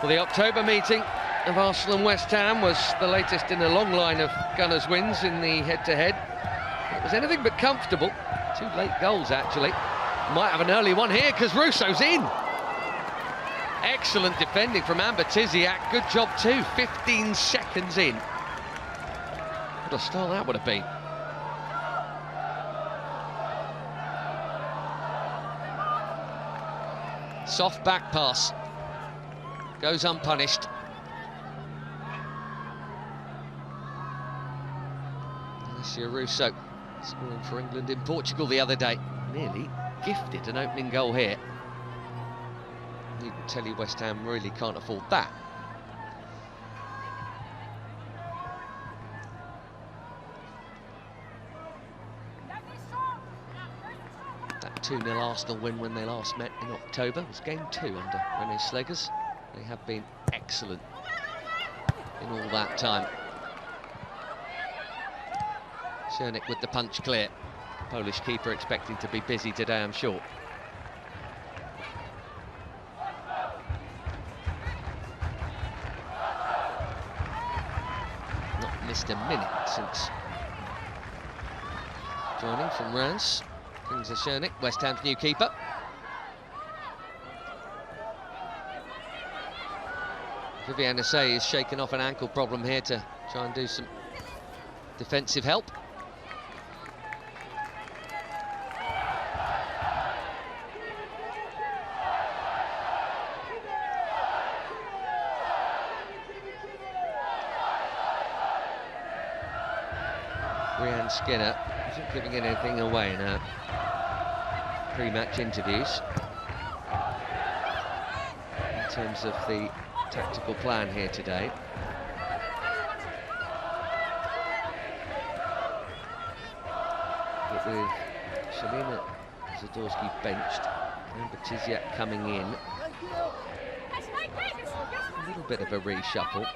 Well, the October meeting of Arsenal and West Ham was the latest in a long line of Gunners wins in the head-to-head. It was anything but comfortable. 2 late goals, actually. Might have an early one here, because Russo's in. Excellent defending from Amber Tysiak. Good job, too. 15 seconds in. What a start that would have been. Soft back pass. Goes unpunished. Alessia Russo scoring for England in Portugal the other day. Nearly gifted an opening goal here. Needn't tell you West Ham really can't afford that. That 2-0 Arsenal win when they last met in October was game 2 under René Slegers. They have been excellent in all that time. Czernik with the punch clear. Polish keeper expecting to be busy today, I'm sure. Not missed a minute since joining from Reims. Kingsley Czernik, West Ham's new keeper. Viviane Assay is shaking off an ankle problem here to try and do some defensive help. Brianne Skinner isn't giving anything away in her pre-match interviews in terms of the tactical plan here today. But with Shalina Zadorsky benched, Amber Tysiak coming in, a little bit of a reshuffle.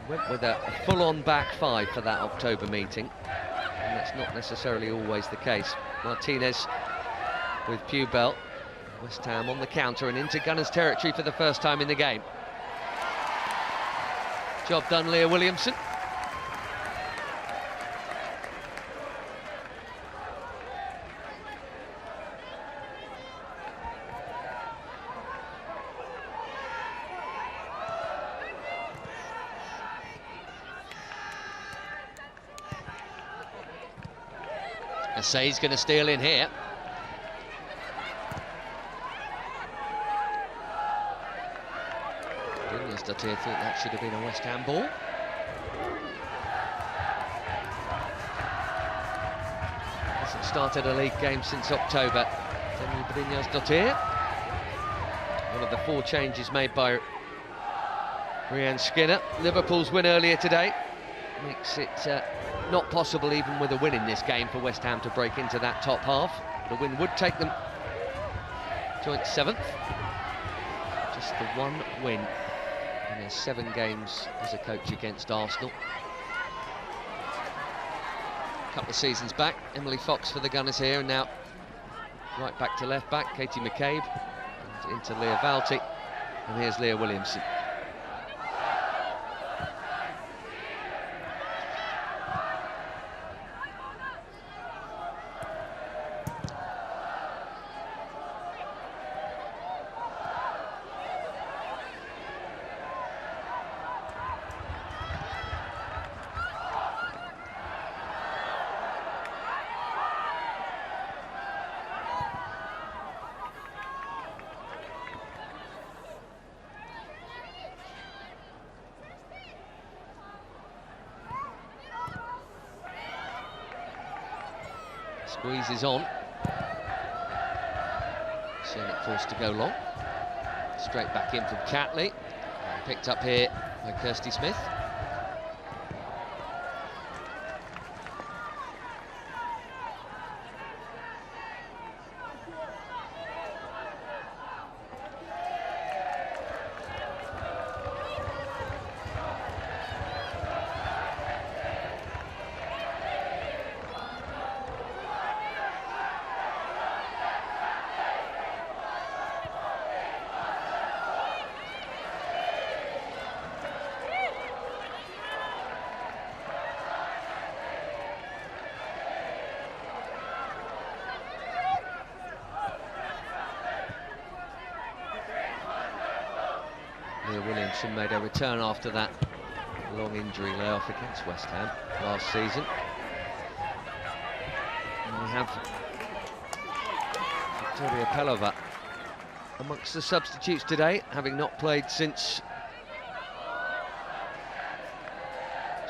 Went with a full-on back 5 for that October meeting, and that's not necessarily always the case. Martinez with Pubel. West Ham on the counter and into Gunners territory for the first time in the game. Job done, Leah Williamson. Assay's going to steal in here. Dottir thought that should have been a West Ham ball. Hasn't started a league game since October. Dottir. One of the 4 changes made by Brianne Skinner. Liverpool's win earlier today makes it not possible, even with a win in this game, for West Ham to break into that top half. The win would take them joint 7th. Just the 1 win in their 7 games as a coach against Arsenal. A couple of seasons back, Emily Fox for the Gunners here, and now right back to left back, Katie McCabe, and into Leah Valti, and here's Leah Williamson. Squeezes on. Czernik forced to go long. Straight back in from Catley. Picked up here by Kirsty Smith. Leah Williamson made her return after that long injury layoff against West Ham last season. And we have Victoria Pelova amongst the substitutes today, having not played since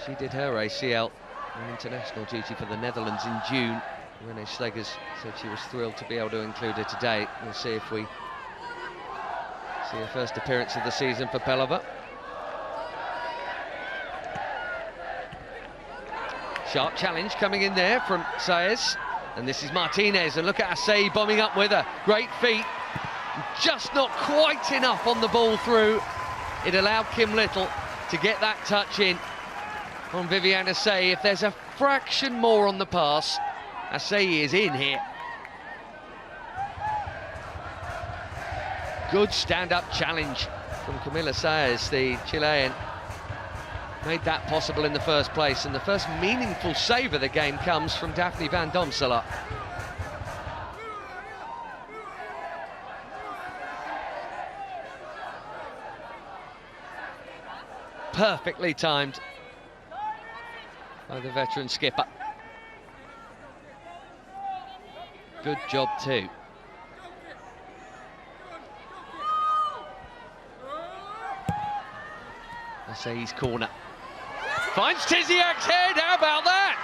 she did her ACL on international duty for the Netherlands in June. Renee Slegers said she was thrilled to be able to include her today. We'll see if we see her first appearance of the season for Pelova. Sharp challenge coming in there from Saez, and this is Martinez, and look at Asai bombing up with her. Great feet, just not quite enough on the ball through. It allowed Kim Little to get that touch in on Viviane Asai. If there's a fraction more on the pass, Asai is in here. Good stand-up challenge from Camila Saez, the Chilean. Made that possible in the first place, and the first meaningful save of the game comes from Daphne van Domselaar. Perfectly timed by the veteran skipper. Good job too. Asai's corner. Finds Tysiak's head, how about that?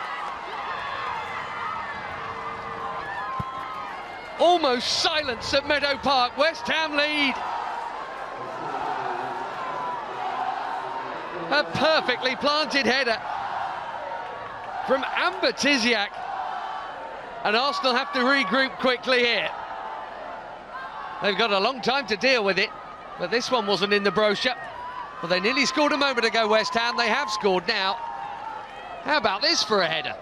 Almost silence at Meadow Park, West Ham lead. A perfectly planted header from Amber Tysiak. And Arsenal have to regroup quickly here. They've got a long time to deal with it, but this one wasn't in the brochure. Well, they nearly scored a moment ago, West Ham. They have scored now. How about this for a header?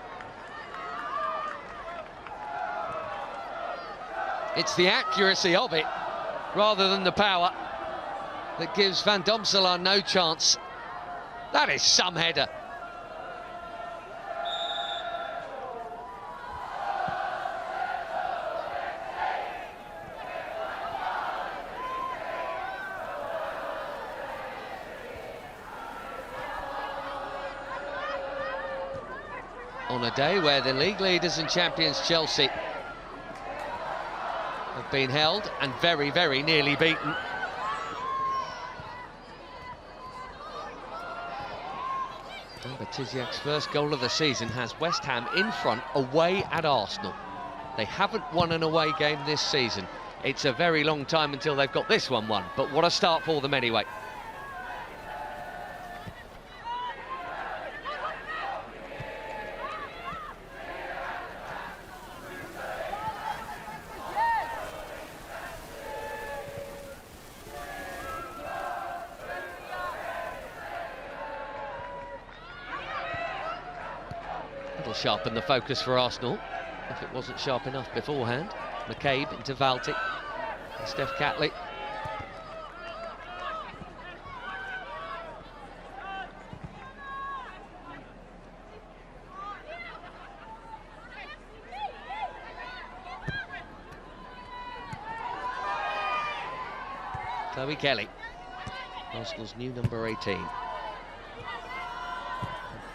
It's the accuracy of it, rather than the power, that gives Van Domselaar no chance. That is some header. On a day where the league leaders and champions Chelsea have been held and very, very nearly beaten. But Tysiak's first goal of the season has West Ham in front away at Arsenal. They haven't won an away game this season. It's a very long time until they've got this one won, but what a start for them anyway. It'll sharpen the focus for Arsenal, if it wasn't sharp enough beforehand. McCabe into Valti, and Steph Catley. Chloe Kelly, Arsenal's new number 18.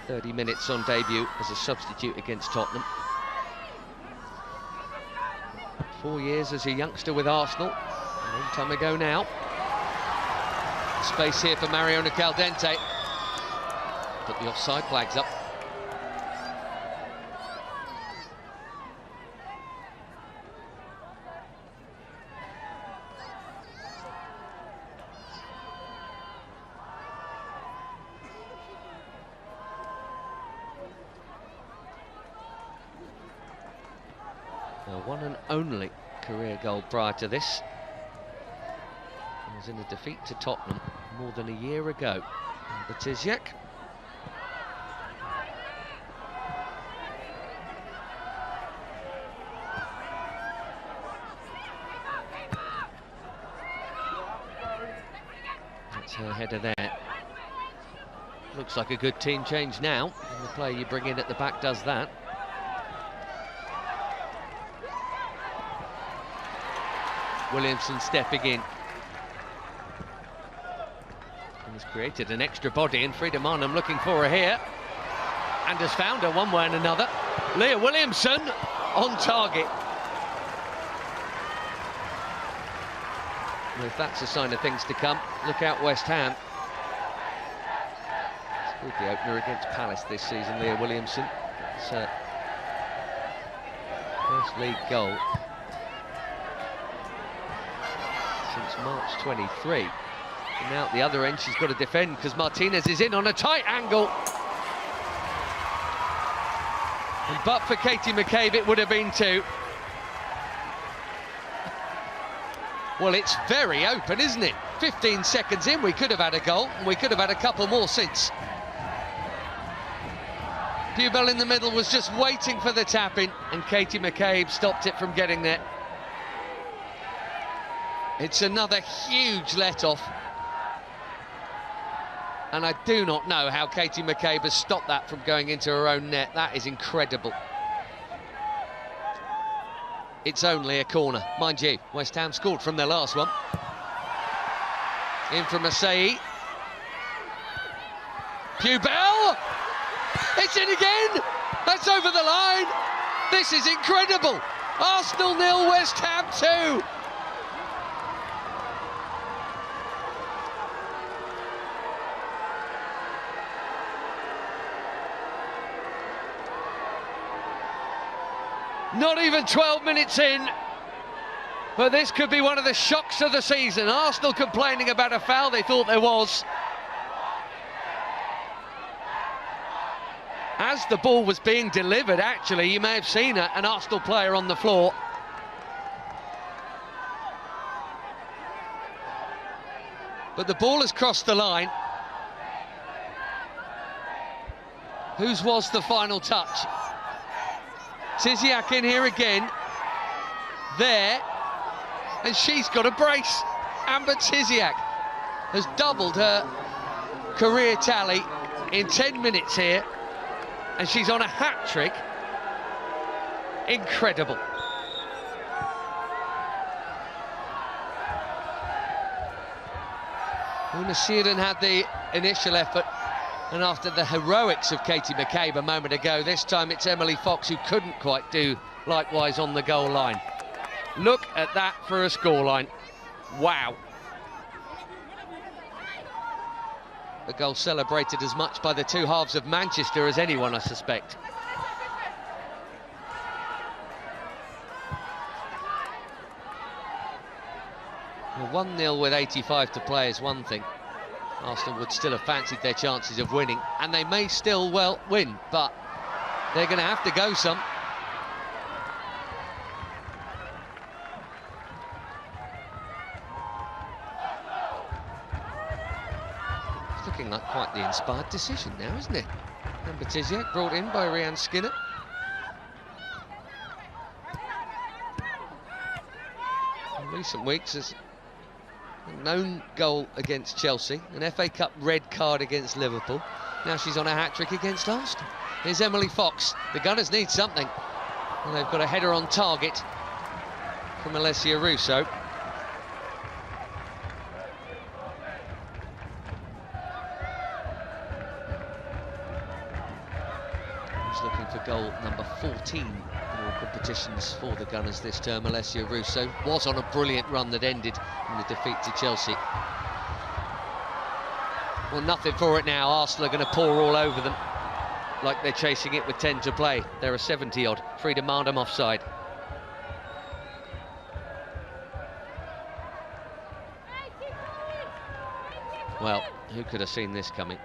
30 minutes on debut as a substitute against Tottenham. 4 years as a youngster with Arsenal, a long time ago now. Space here for Mariona Caldentey. Put the offside flags up. The one and only career goal prior to this. It was in a defeat to Tottenham more than a year ago. And Tysiak. That's her header there. Looks like a good team change now. And the player you bring in at the back does that. Williamson stepping in. He's created an extra body, and Frida Marnham looking for her here, and has found her one way and another. Leah Williamson on target. Well, if that's a sign of things to come, look out West Ham. Scored the opener against Palace this season, Leah Williamson. It's her first league goal since March 23. And now at the other end, she's got to defend because Martinez is in on a tight angle. And but for Katie McCabe, it would have been 2. Well, it's very open, isn't it? 15 seconds in, we could have had a goal, and we could have had a couple more since. Bubel in the middle was just waiting for the tap-in, and Katie McCabe stopped it from getting there. It's another huge let-off. And I do not know how Katie McCabe has stopped that from going into her own net. That is incredible. It's only a corner. Mind you, West Ham scored from their last one. In from Asai. Bubel! It's in again! That's over the line! This is incredible! Arsenal 0, West Ham 2! Not even 12 minutes in, but this could be one of the shocks of the season. Arsenal complaining about a foul they thought there was. As the ball was being delivered, actually, you may have seen an Arsenal player on the floor. But the ball has crossed the line. Whose was the final touch? Tysiak in here again, there, and she's got a brace. Amber Tysiak has doubled her career tally in 10 minutes here, and she's on a hat-trick. Incredible. Una Sheeran had the initial effort, and after the heroics of Katie McCabe a moment ago, this time it's Emily Fox who couldn't quite do likewise on the goal line. Look at that for a scoreline. Wow. The goal celebrated as much by the two halves of Manchester as anyone, I suspect. Well, 1-0 with 85 to play is one thing. Arsenal would still have fancied their chances of winning, and they may still well win, but they're going to have to go some. It's looking like quite the inspired decision now, isn't it? Amber Tysiak brought in by Rianne Skinner. In recent weeks, as a known goal against Chelsea, an FA Cup red card against Liverpool. Now she's on a hat-trick against Arsenal. Here's Emily Fox. The Gunners need something. And they've got a header on target from Alessia Russo. He's looking for goal number 14 in all competitions for the Gunners this term. Alessia Russo was on a brilliant run that ended in the defeat to Chelsea. Well, nothing for it now. Arsenal are going to pour all over them like they're chasing it with 10 to play. They're a 70-odd. Frida Marnham offside. Well, who could have seen this coming?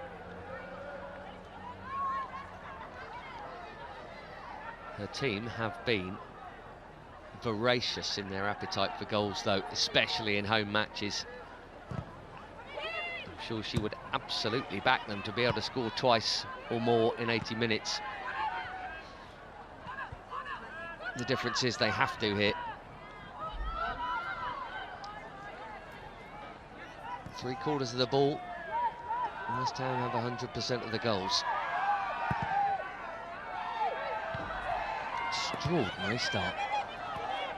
Her team have been voracious in their appetite for goals, though, especially in home matches. I'm sure she would absolutely back them to be able to score twice or more in 80 minutes. The difference is they have to here. 3/4 of the ball. West Ham have 100% of the goals. Extraordinary start.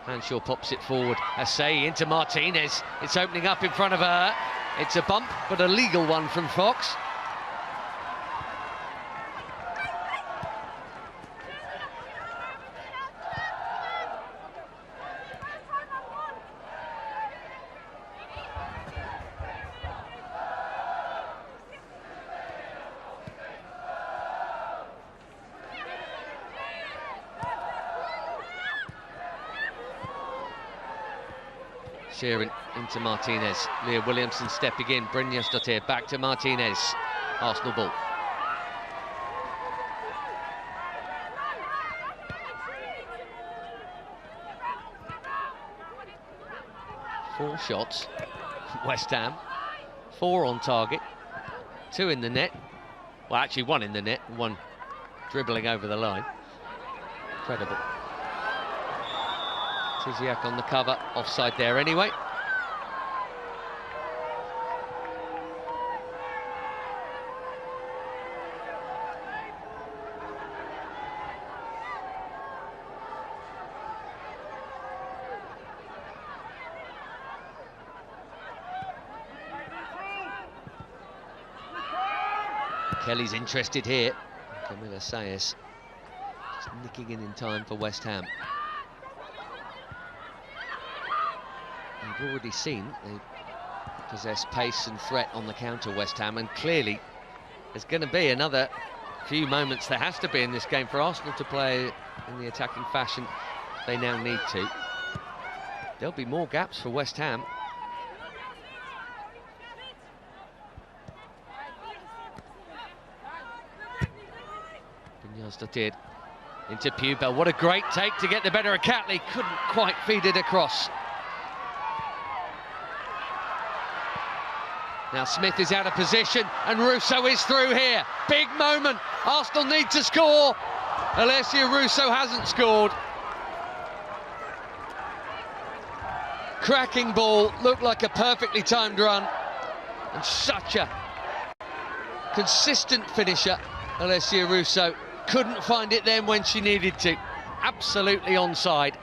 Hanshaw pops it forward. Asai into Martinez. It's opening up in front of her. It's a bump, but a legal one from Fox. Shearing into Martinez. Leah Williamson stepping in. Brynjarsdottir back to Martinez. Arsenal ball. Four shots. West Ham. 4 on target. 2 in the net. Well, actually 1 in the net. 1 dribbling over the line. Incredible. Tysiak on the cover, offside there anyway. Kelly's interested here. Camilla Sayers just nicking in time for West Ham. You've already seen they possess pace and threat on the counter, West Ham, and clearly there's going to be another few moments, there has to be in this game, for Arsenal to play in the attacking fashion they now need to. There'll be more gaps for West Ham. Brynjarsdottir into Pubel. What a great take to get the better of Catley. Couldn't quite feed it across. Now Smith is out of position and Russo is through here. Big moment. Arsenal need to score. Alessia Russo hasn't scored. Cracking ball, looked like a perfectly timed run. And such a consistent finisher, Alessia Russo. Couldn't find it then when she needed to. Absolutely onside.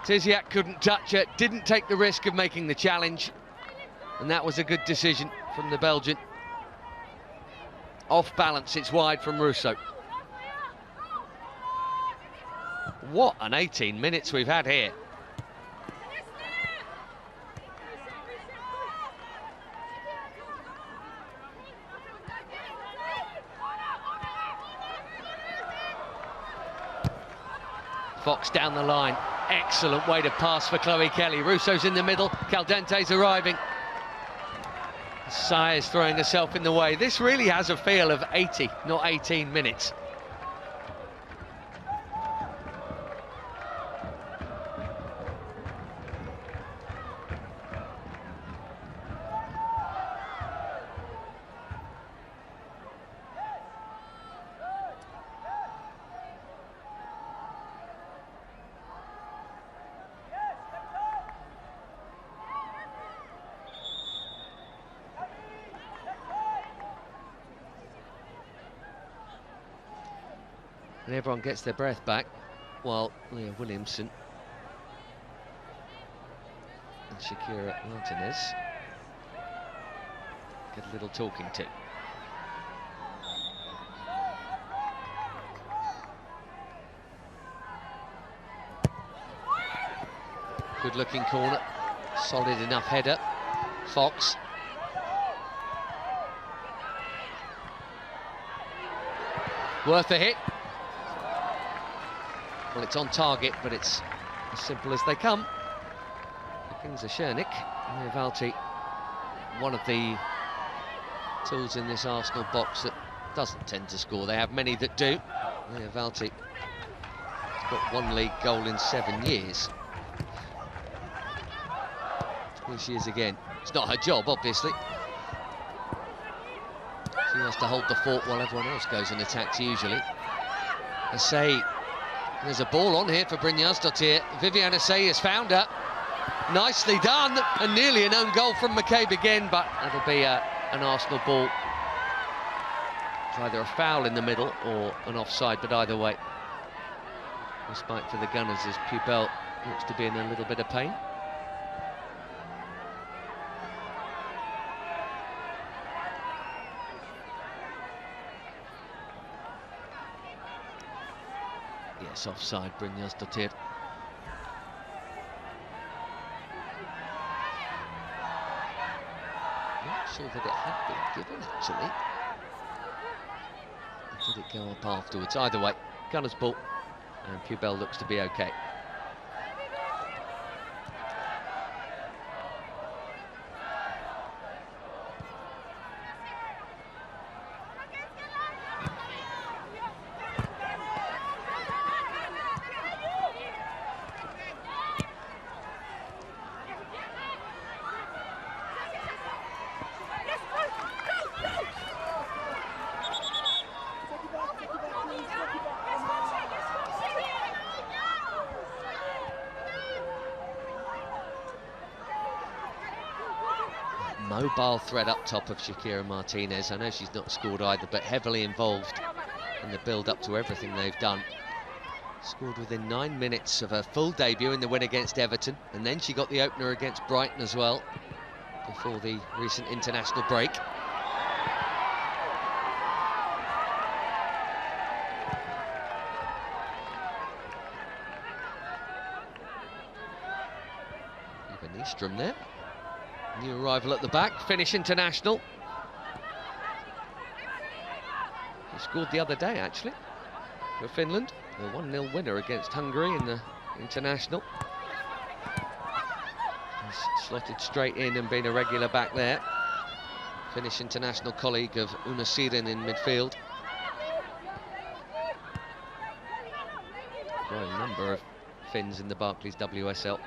Tysiak couldn't touch it, didn't take the risk of making the challenge. And that was a good decision from the Belgian. Off balance, it's wide from Russo. What an 18 minutes we've had here. Fox down the line. Excellent way to pass for Chloe Kelly. Russo's in the middle. Caldentey's arriving. Sayers throwing herself in the way. This really has a feel of 80, not 18 minutes. And everyone gets their breath back, while Leah Williamson and Shakira Martinez get a little talking to. Good looking corner, solid enough header. Fox. Worth a hit. Well, it's on target, but it's as simple as they come. Kings of Shernick, Valti, one of the tools in this Arsenal box that doesn't tend to score. They have many that do. Valti got 1 league goal in 7 years. Here she is again. It's not her job, obviously. She has to hold the fort while everyone else goes and attacks usually. Assay. There's a ball on here for Brynjarsdottir. Viviane Assay has found her. Nicely done, and nearly an own goal from McCabe again, but it'll be an Arsenal ball. It's either a foul in the middle or an offside, but either way. Respite for the Gunners as Pubel looks to be in a little bit of pain. It's offside, Brynjarsdottir. Not sure that it had been given, actually. Or did it go up afterwards? Either way, Gunner's ball, and Pubel looks to be okay. Mobile threat up top of Shakira Martinez. I know she's not scored either, but heavily involved in the build-up to everything they've done. Scored within 9 minutes of her full debut in the win against Everton, and then she got the opener against Brighton as well, before the recent international break. Even Eastrom there. New arrival at the back, Finnish international. He scored the other day, actually, for Finland. A 1-0 winner against Hungary in the international. He's slotted straight in and been a regular back there. Finnish international colleague of Una Siren in midfield. Growing number of Finns in the Barclays WSL.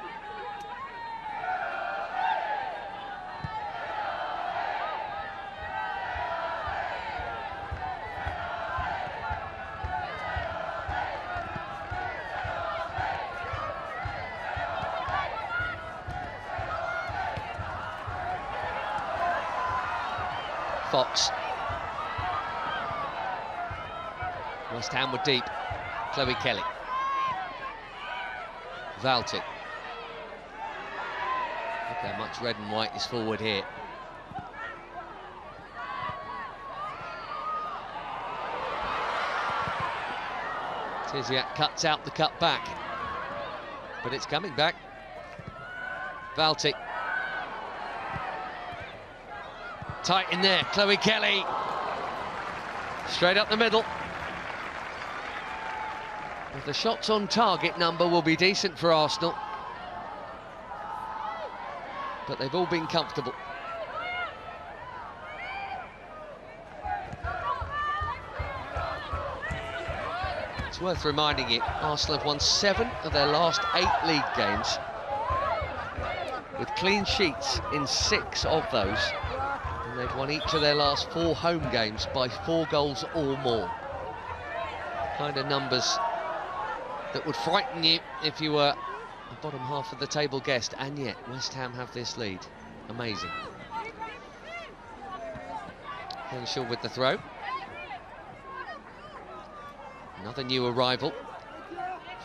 Fox. West Ham were deep. Chloe Kelly. Valti. Look how much red and white is forward here. Tysiak cuts out the cut back, but it's coming back. Valti. Tight in there, Chloe Kelly. Straight up the middle. The shots on target number will be decent for Arsenal, but they've all been comfortable. It's worth reminding you, Arsenal have won 7 of their last 8 league games, with clean sheets in 6 of those. And they've won each of their last 4 home games by 4 goals or more. Kind of numbers that would frighten you if you were the bottom half of the table guest, and yet West Ham have this lead. Amazing. Henshaw with the throw. Another new arrival.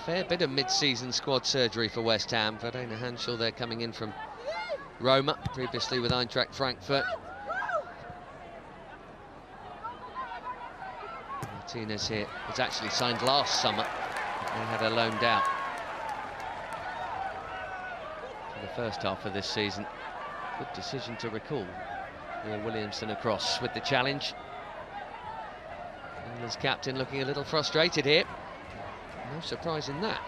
Fair bit of mid-season squad surgery for West Ham. Verena Henshaw, they're coming in from Roma, previously with Eintracht Frankfurt. Martinez here was actually signed last summer. They had her loaned out for the first half of this season. Good decision to recall. Leah Williamson across with the challenge. England's captain looking a little frustrated here. No surprise in that.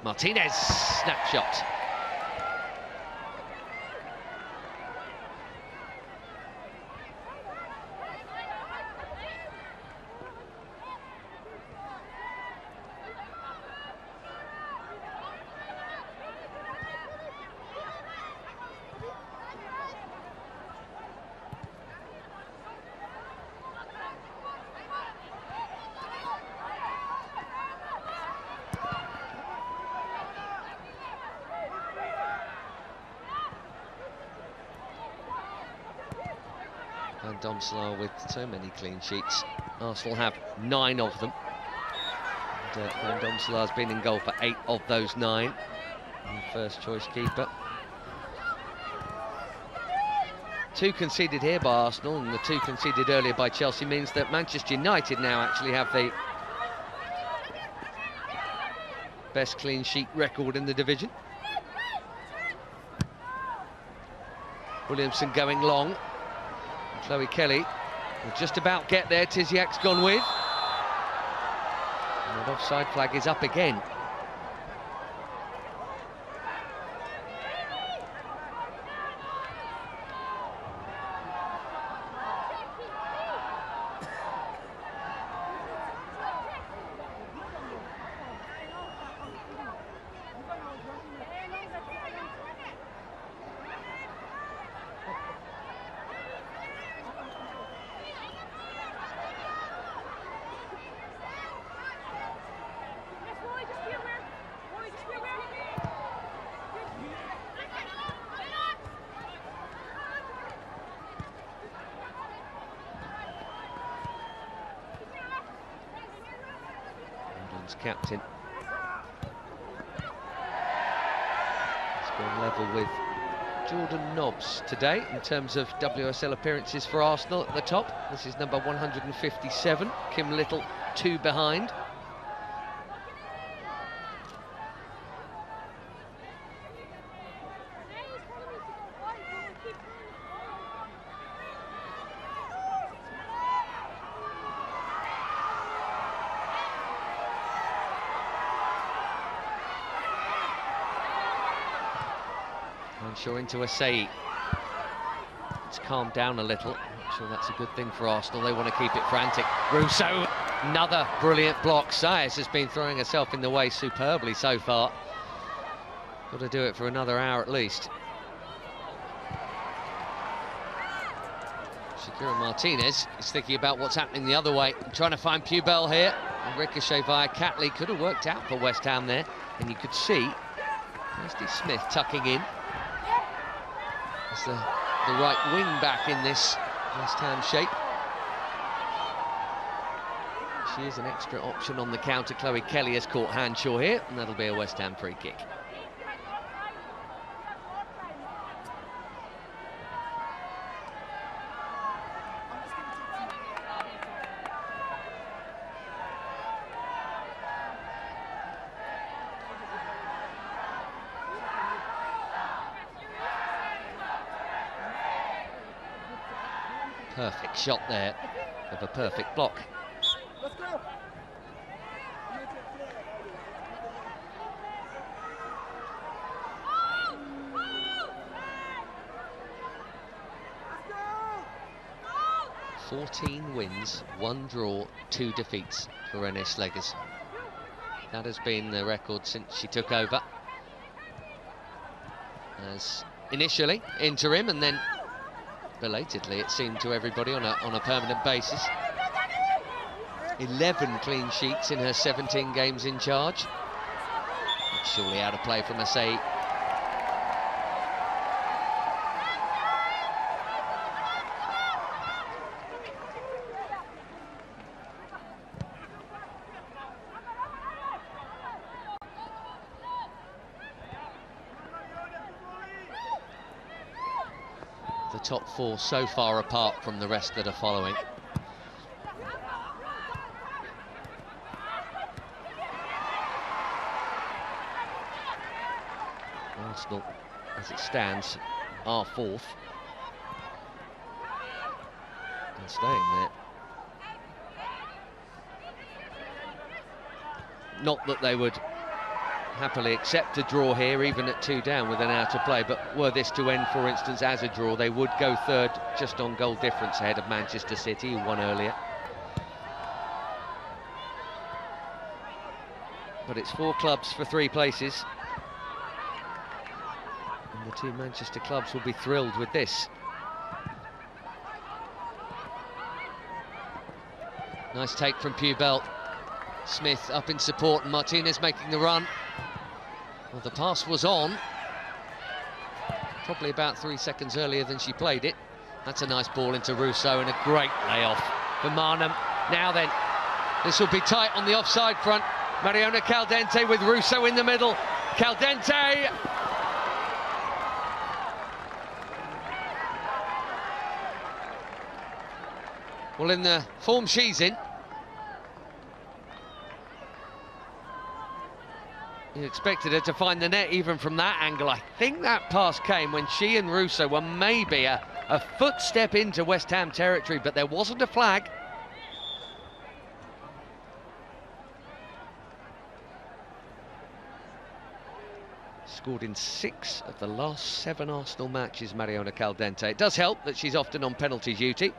Martinez, snapshot. Van Domselaar with so many clean sheets. Arsenal have 9 of them. And, Van Domselaar's been in goal for 8 of those 9. And first choice keeper. 2 conceded here by Arsenal, and the 2 conceded earlier by Chelsea means that Manchester United now actually have the best clean sheet record in the division. Williamson going long. Chloe Kelly will just about get there. Tysiak's gone with. And that offside flag is up again. Captain. He's gone level with Jordan Nobbs today in terms of WSL appearances for Arsenal at the top. This is number 157. Kim Little 2 behind. Sure into a Say. It's calmed down a little. I'm sure that's a good thing for Arsenal. They want to keep it frantic. Russo, another brilliant block. Sayers has been throwing herself in the way superbly so far. Got to do it for another hour at least. Shakira Martinez is thinking about what's happening the other way. Trying to find Pubel here. And ricochet via Catley. Could have worked out for West Ham there. And you could see Kirsty Smith tucking in. The right wing back in this West Ham shape. She is an extra option on the counter. Chloe Kelly has caught Hanshaw here, and that'll be a West Ham free kick. Perfect shot there of a perfect block. Let's go. Let's go. 14 wins, 1 draw, 2 defeats for Renée Slegers. That has been the record since she took over as initially interim, and then belatedly, it seemed to everybody, on a permanent basis. 11 clean sheets in her 17 games in charge. That's surely out of play from Asai. The top 4 so far apart from the rest that are following. Arsenal, as it stands, are 4th and staying there. Not that they would happily accept a draw here, even at 2 down with an hour to play, but were this to end, for instance, as a draw, they would go 3rd just on goal difference ahead of Manchester City, who won earlier. But it's 4 clubs for 3 places. And the 2 Manchester clubs will be thrilled with this. Nice take from Pubel. Smith up in support, and Martinez making the run. Well, the pass was on, probably about 3 seconds earlier than she played it. That's a nice ball into Russo, and a great layoff for Marnham. Now then, this will be tight on the offside front. Mariona Caldentey with Russo in the middle. Caldentey! Well, in the form she's in, you expected her to find the net even from that angle. I think that pass came when she and Russo were maybe a footstep into West Ham territory, but there wasn't a flag. Scored in 6 of the last 7 Arsenal matches, Mariona Caldentey. It does help that she's often on penalty duty.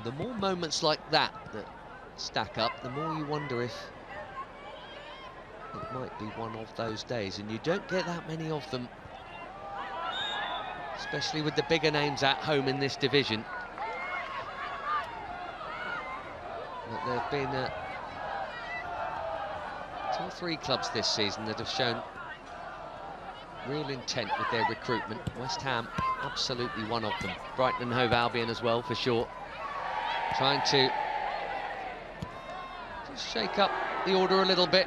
The more moments like that stack up, the more you wonder if it might be one of those days, and you don't get that many of them, especially with the bigger names at home in this division. But there have been 2 or 3 clubs this season that have shown real intent with their recruitment. West Ham, absolutely one of them. Brighton and Hove Albion as well, for sure. Trying to just shake up the order a little bit,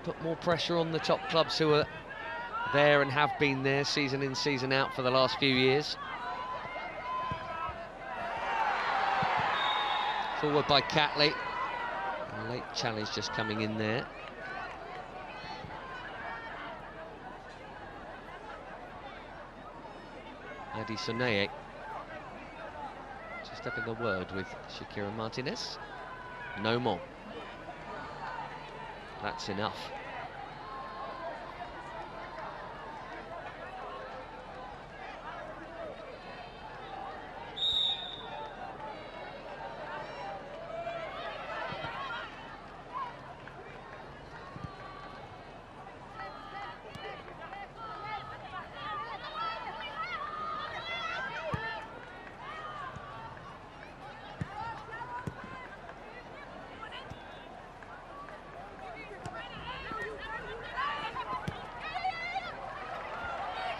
put more pressure on the top clubs who are there and have been there season in, season out for the last few years. Forward by Catley. A late challenge just coming in there. Adi Soneye just having a word with Shakira Martinez. No more. That's enough.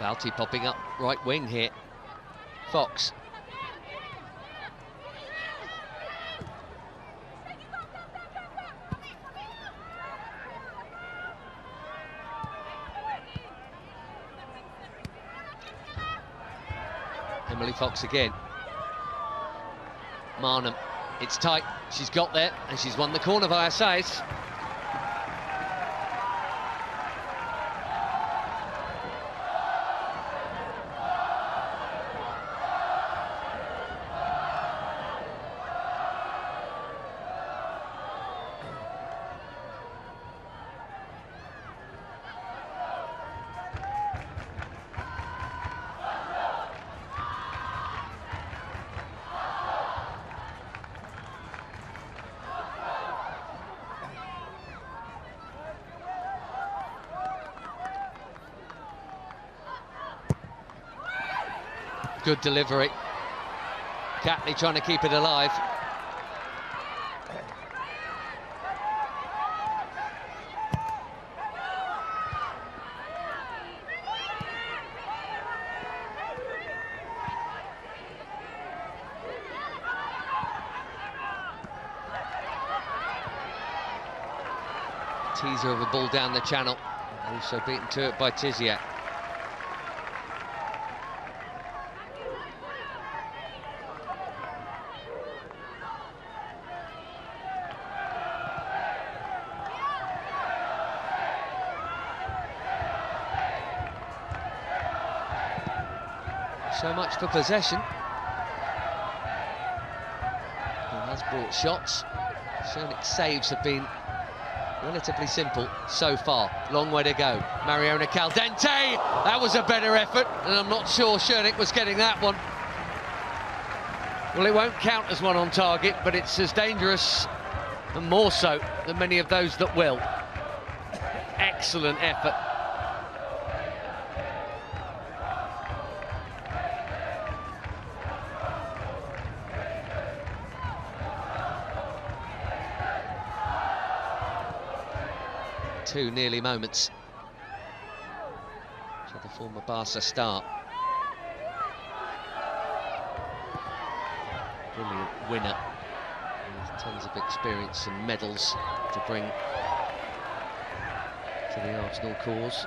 Balti popping up right wing here. Fox. Emily Fox again. Marnham. It's tight. She's got there and she's won the corner via size. Good delivery. Catley trying to keep it alive. Teaser of a ball down the channel. Also beaten to it by Tysiak. So much for possession. He has brought shots. Schoenek's saves have been relatively simple so far. Long way to go. Mariona Caldentey! That was a better effort, and I'm not sure Schoenek was getting that one. Well, it won't count as one on target, but it's as dangerous and more so than many of those that will. Excellent effort. Two nearly moments for the former Barca star. Brilliant winner. Tons of experience and medals to bring to the Arsenal cause.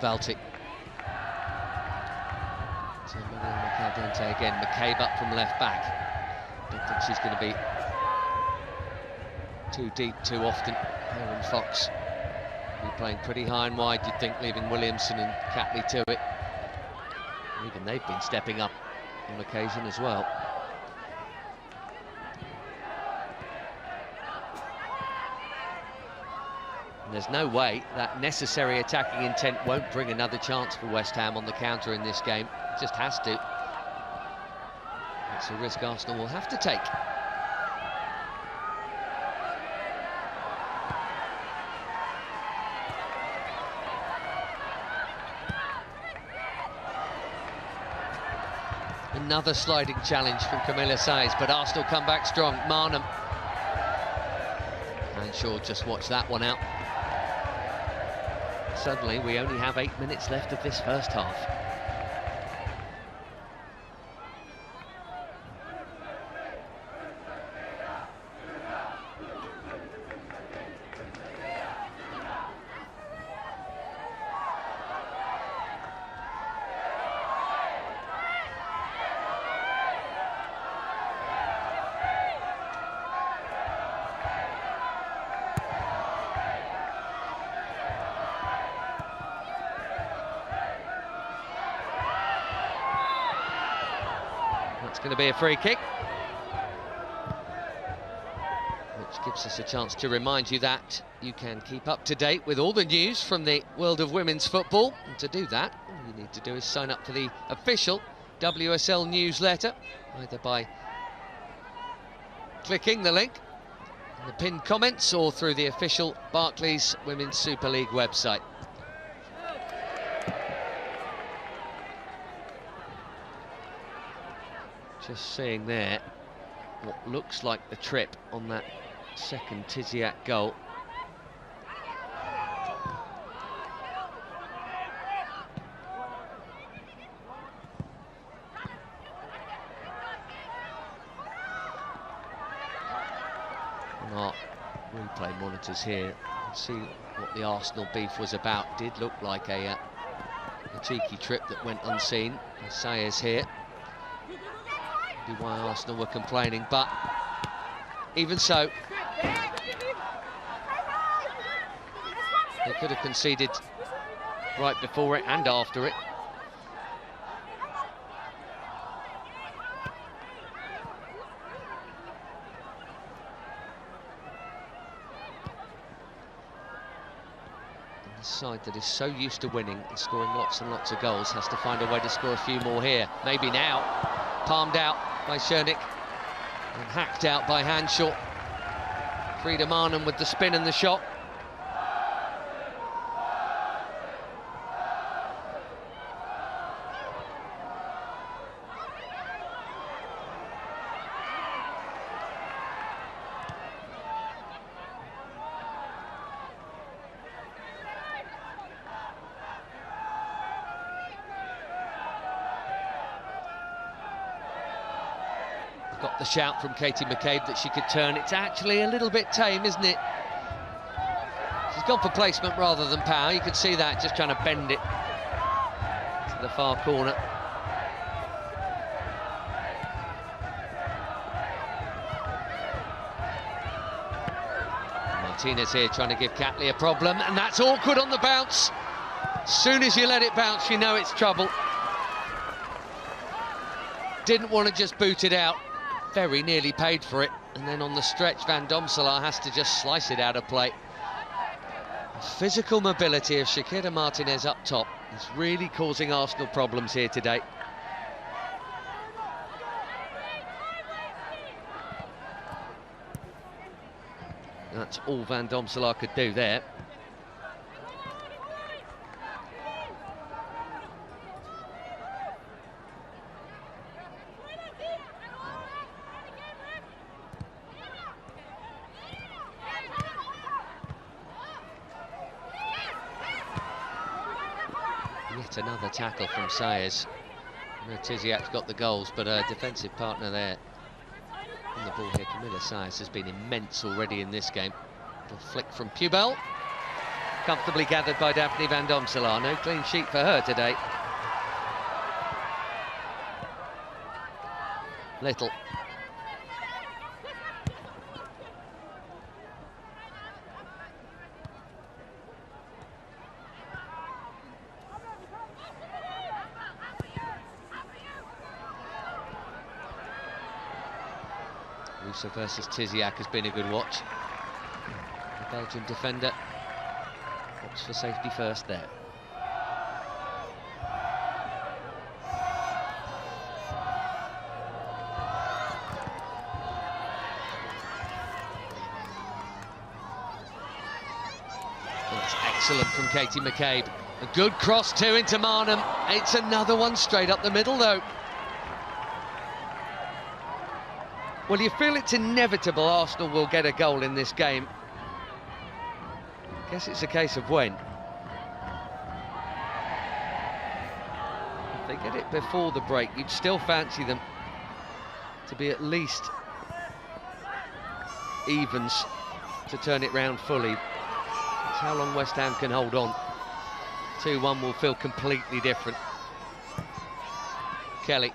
Caldentey. So Caldentey again. McCabe up from left back. Don't think she's going to be too deep too often. Aaron Fox will be playing pretty high and wide, you'd think, leaving Williamson and Catley to it. And even they've been stepping up on occasion as well. And there's no way that necessary attacking intent won't bring another chance for West Ham on the counter in this game. It just has to. That's a risk Arsenal will have to take. Another sliding challenge from Camilla Saez, but Arsenal come back strong. Marnham. And Shaw just watched that one out. Suddenly, we only have 8 minutes left of this first half. It's going to be a free kick, which gives us a chance to remind you that you can keep up to date with all the news from the world of women's football. And to do that, all you need to do is sign up for the official WSL newsletter, either by clicking the link in the pinned comments or through the official Barclays Women's Super League website. Just seeing there what looks like the trip on that second Tysiak goal. On our replay monitors here, you can see what the Arsenal beef was about. Did look like a cheeky trip that went unseen. Saez here. Why Arsenal were complaining, but even so, they could have conceded right before it and after it. And the side that is so used to winning and scoring lots and lots of goals has to find a way to score a few more here. Maybe now. Palmed out by Schernik and hacked out by Hanshaw. Frida Marnham with the spin and the shot. Got the shout from Katie McCabe that she could turn. It's actually a little bit tame, isn't it? She's gone for placement rather than power. You can see that, just trying to bend it to the far corner. Martinez here trying to give Catley a problem, and that's awkward on the bounce. As soon as you let it bounce, you know it's trouble. Didn't want to just boot it out. Very nearly paid for it, and then on the stretch Van Domselaar has to just slice it out of play. The physical mobility of Shakira Martinez up top is really causing Arsenal problems here today. That's all Van Domselaar could do there. yet another tackle from Sayers. I know Tysiak's got the goals, but a defensive partner there on the ball here. Camilla Sayers has been immense already in this game. A flick from Pubel. Comfortably gathered by Daphne van Domselaar. No clean sheet for her today. Little. Russo versus Tysiak has been a good watch. The Belgian defender opts for safety first there. That's excellent from Katie McCabe. A good cross too into Marnham. It's another one straight up the middle though. Well, you feel it's inevitable Arsenal will get a goal in this game. I guess it's a case of when. If they get it before the break, you'd still fancy them to be at least evens to turn it round fully. That's how long West Ham can hold on. 2-1 will feel completely different. Kelly.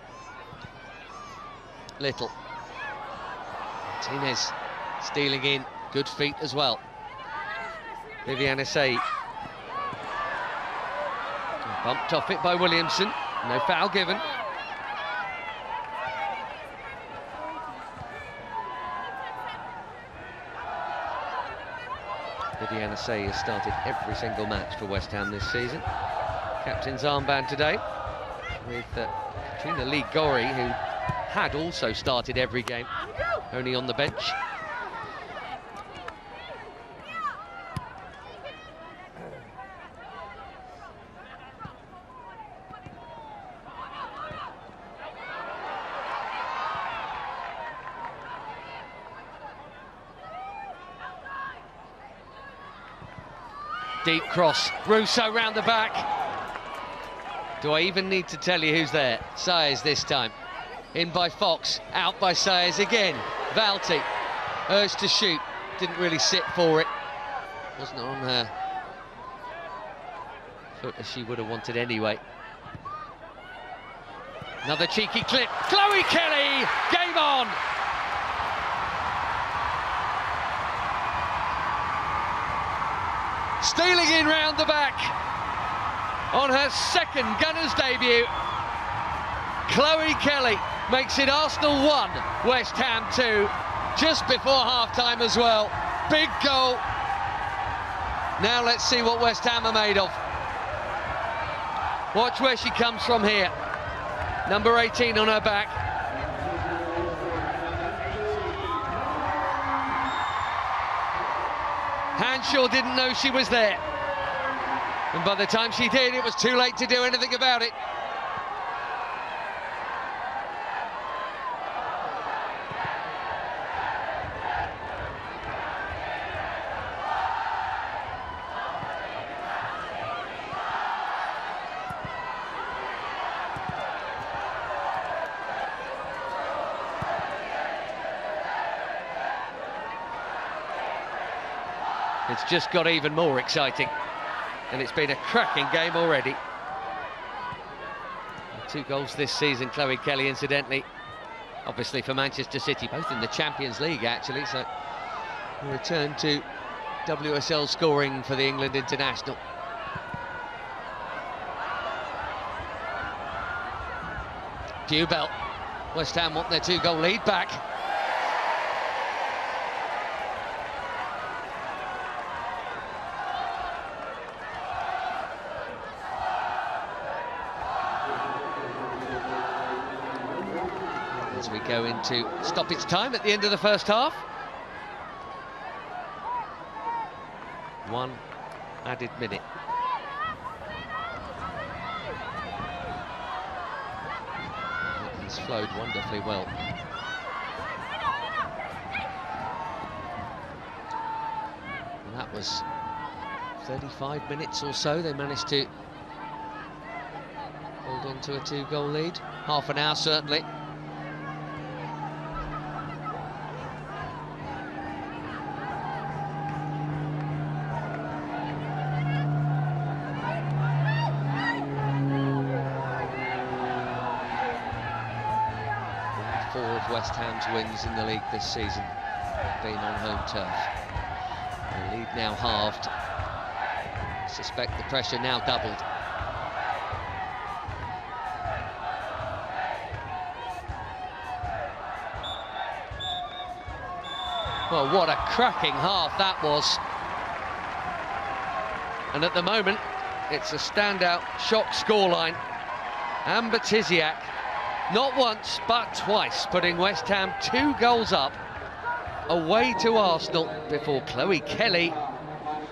Little. Martinez stealing in, good feet as well. Viviana Say. Bumped off it by Williamson, no foul given. Viviana Say has started every single match for West Ham this season. Captain's armband today with Katrina Lee Gorry, who had also started every game, only on the bench. Deep cross, Russo round the back. Do I even need to tell you who's there? Sayers this time. In by Fox, out by Sayers again. Valti, urged to shoot, didn't really sit for it. Wasn't on her foot as she would have wanted anyway. Another cheeky clip. Chloe Kelly, game on! Stealing in round the back on her second Gunners debut. Chloe Kelly makes it Arsenal 1, West Ham 2, just before half-time as well. Big goal. Now let's see what West Ham are made of. Watch where she comes from here. Number 18 on her back. Hanshaw didn't know she was there. And by the time she did, it was too late to do anything about it. It's just got even more exciting, and it's been a cracking game already. 2 goals this season, Chloe Kelly, incidentally, obviously for Manchester City, both in the Champions League actually, so we'll return to WSL scoring for the England international. Pubel, West Ham want their 2-goal lead back. As we go into stoppage time at the end of the first half. 1 added minute. It has flowed wonderfully well. And that was 35 minutes or so. They managed to hold on to a 2-goal lead. Half an hour, certainly. Four of West Ham's wins in the league this season have been on home turf. The lead now halved. I suspect the pressure now doubled. Well, what a cracking half that was. And at the moment, it's a standout shock scoreline. Amber Tysiak, not once, but twice, putting West Ham 2 goals up away to Arsenal before Chloe Kelly,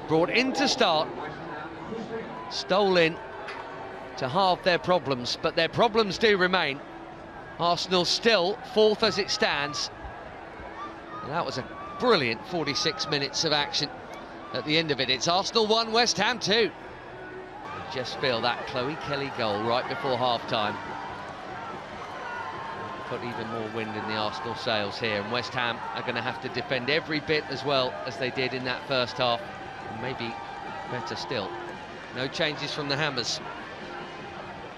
brought in to start, stole in to halve their problems, but their problems do remain. Arsenal still 4th as it stands. And that was a brilliant 46 minutes of action. At the end of it, it's Arsenal 1, West Ham 2. Just feel that Chloe Kelly goal right before half-time put even more wind in the Arsenal sails here, and West Ham are going to have to defend every bit as well as they did in that first half, and maybe better still. No changes from the Hammers.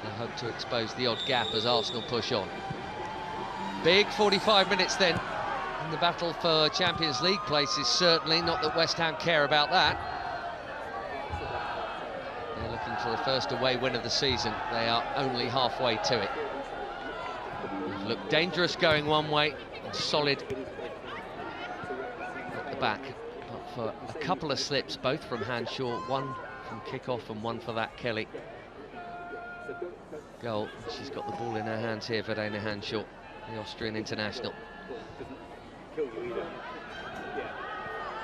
They hope to expose the odd gap as Arsenal push on. Big 45 minutes then in the battle for Champions League places, certainly. Not that West Ham care about that. They're looking for a first away win of the season. They are only halfway to it. They've looked dangerous going one way and solid at the back, but for a couple of slips, both from Hanshaw, one from kick-off and one for that Kelly goal. She's got the ball in her hands here, Verdena Hanshaw, the Austrian international.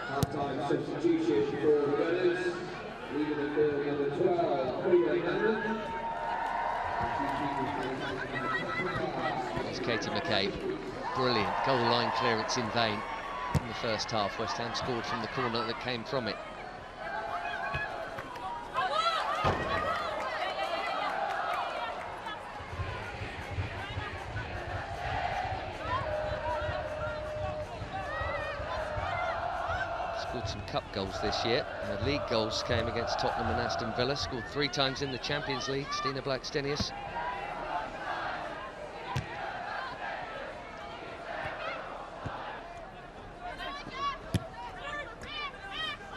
Half-time substitution for the Gunners, leaving the field number 12, There's Katie McCabe. Brilliant goal line clearance in vain in the first half. West Ham scored from the corner that came from it. Scored some cup goals this year. Her league goals came against Tottenham and Aston Villa. Scored 3 times in the Champions League, Stina Blackstenius.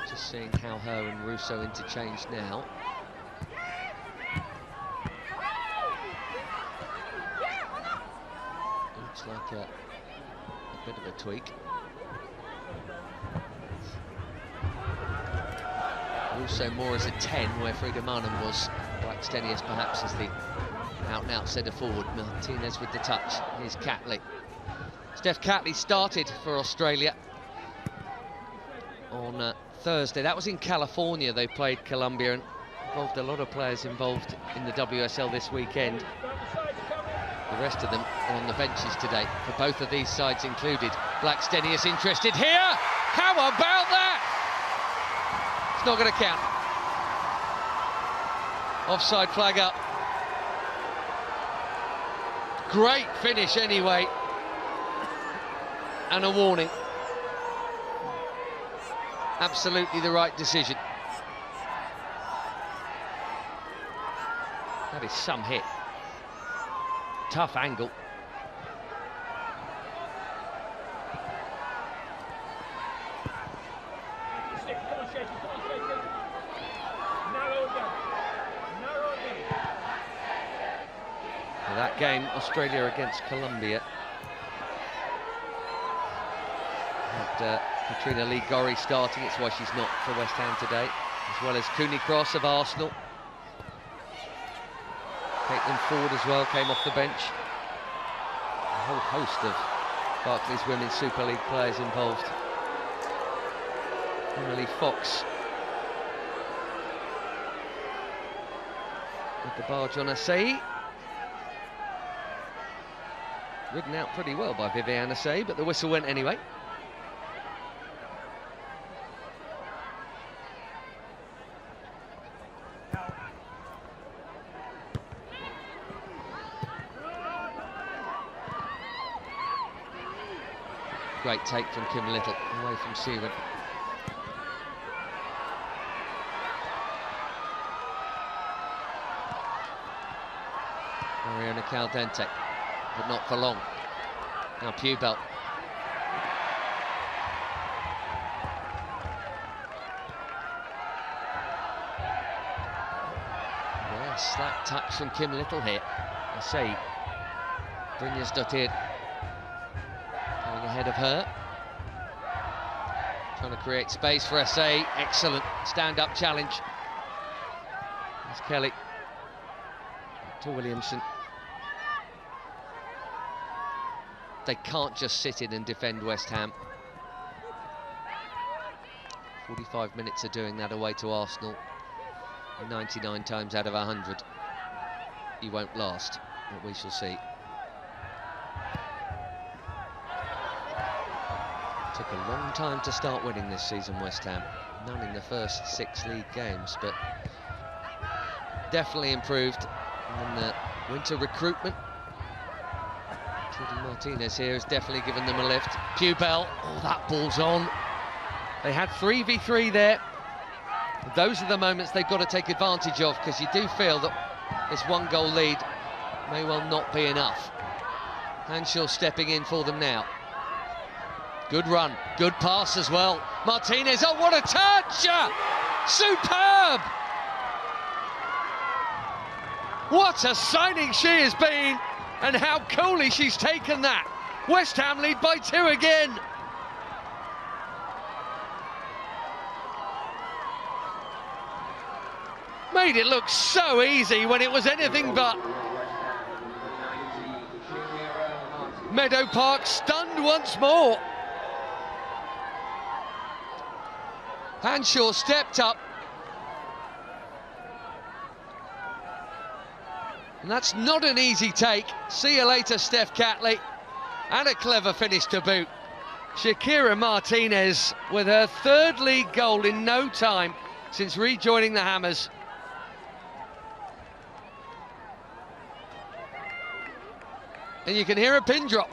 Just seeing how her and Russo interchanged now. Looks like a bit of a tweak. Russo more as a 10, where Frida Maanum was. Blackstenius perhaps as the out-and-out centre forward. Martinez with the touch. Here's Catley. Steph Catley started for Australia on Thursday. That was in California. They played Colombia and involved a lot of players involved in the WSL this weekend. The rest of them are on the benches today, for both of these sides included. Blackstenius interested here. How about that? It's not going to count. Offside flag up. Great finish anyway. And a warning. Absolutely the right decision. That is some hit. Tough angle. For that game, Australia against Colombia, had Katrina Lee Gorry starting. It's why she's not for West Ham today, as well as Cooney Cross of Arsenal. Caitlin Ford as well came off the bench. A whole host of Barclays Women's Super League players involved. Emily Fox with the barge on Asai. Ridden out pretty well by Viviane Asai, but the whistle went anyway. Great take from Kim Little, away from Seaman. Mariona Caldentey, but not for long. Now Pubel. Well, slap touch from Kim Little here. I say, Brynjarsdottir going ahead of her. Trying to create space for SA. Excellent stand-up challenge. There's Kelly to Williamson. They can't just sit in and defend West Ham. 45 minutes of doing that away to Arsenal. 99 times out of 100, you won't last, but we shall see. Took a long time to start winning this season, West Ham. None in the first 6 league games, but definitely improved. And the winter recruitment, Martinez here has definitely given them a lift. Pubel, oh, that ball's on. They had 3v3 there. Those are the moments they've got to take advantage of, because you do feel that this 1-goal lead may well not be enough. Hanshaw stepping in for them now. Good run, good pass as well. Martinez, oh, what a touch! Superb! What a signing she has been, and how coolly she's taken that. West Ham lead by 2 again. Made it look so easy when it was anything but. Meadow Park stunned once more. Hanshaw stepped up. And that's not an easy take. See you later, Steph Catley. And a clever finish to boot. Shakira Martinez with her 3rd league goal in no time since rejoining the Hammers. And you can hear a pin drop.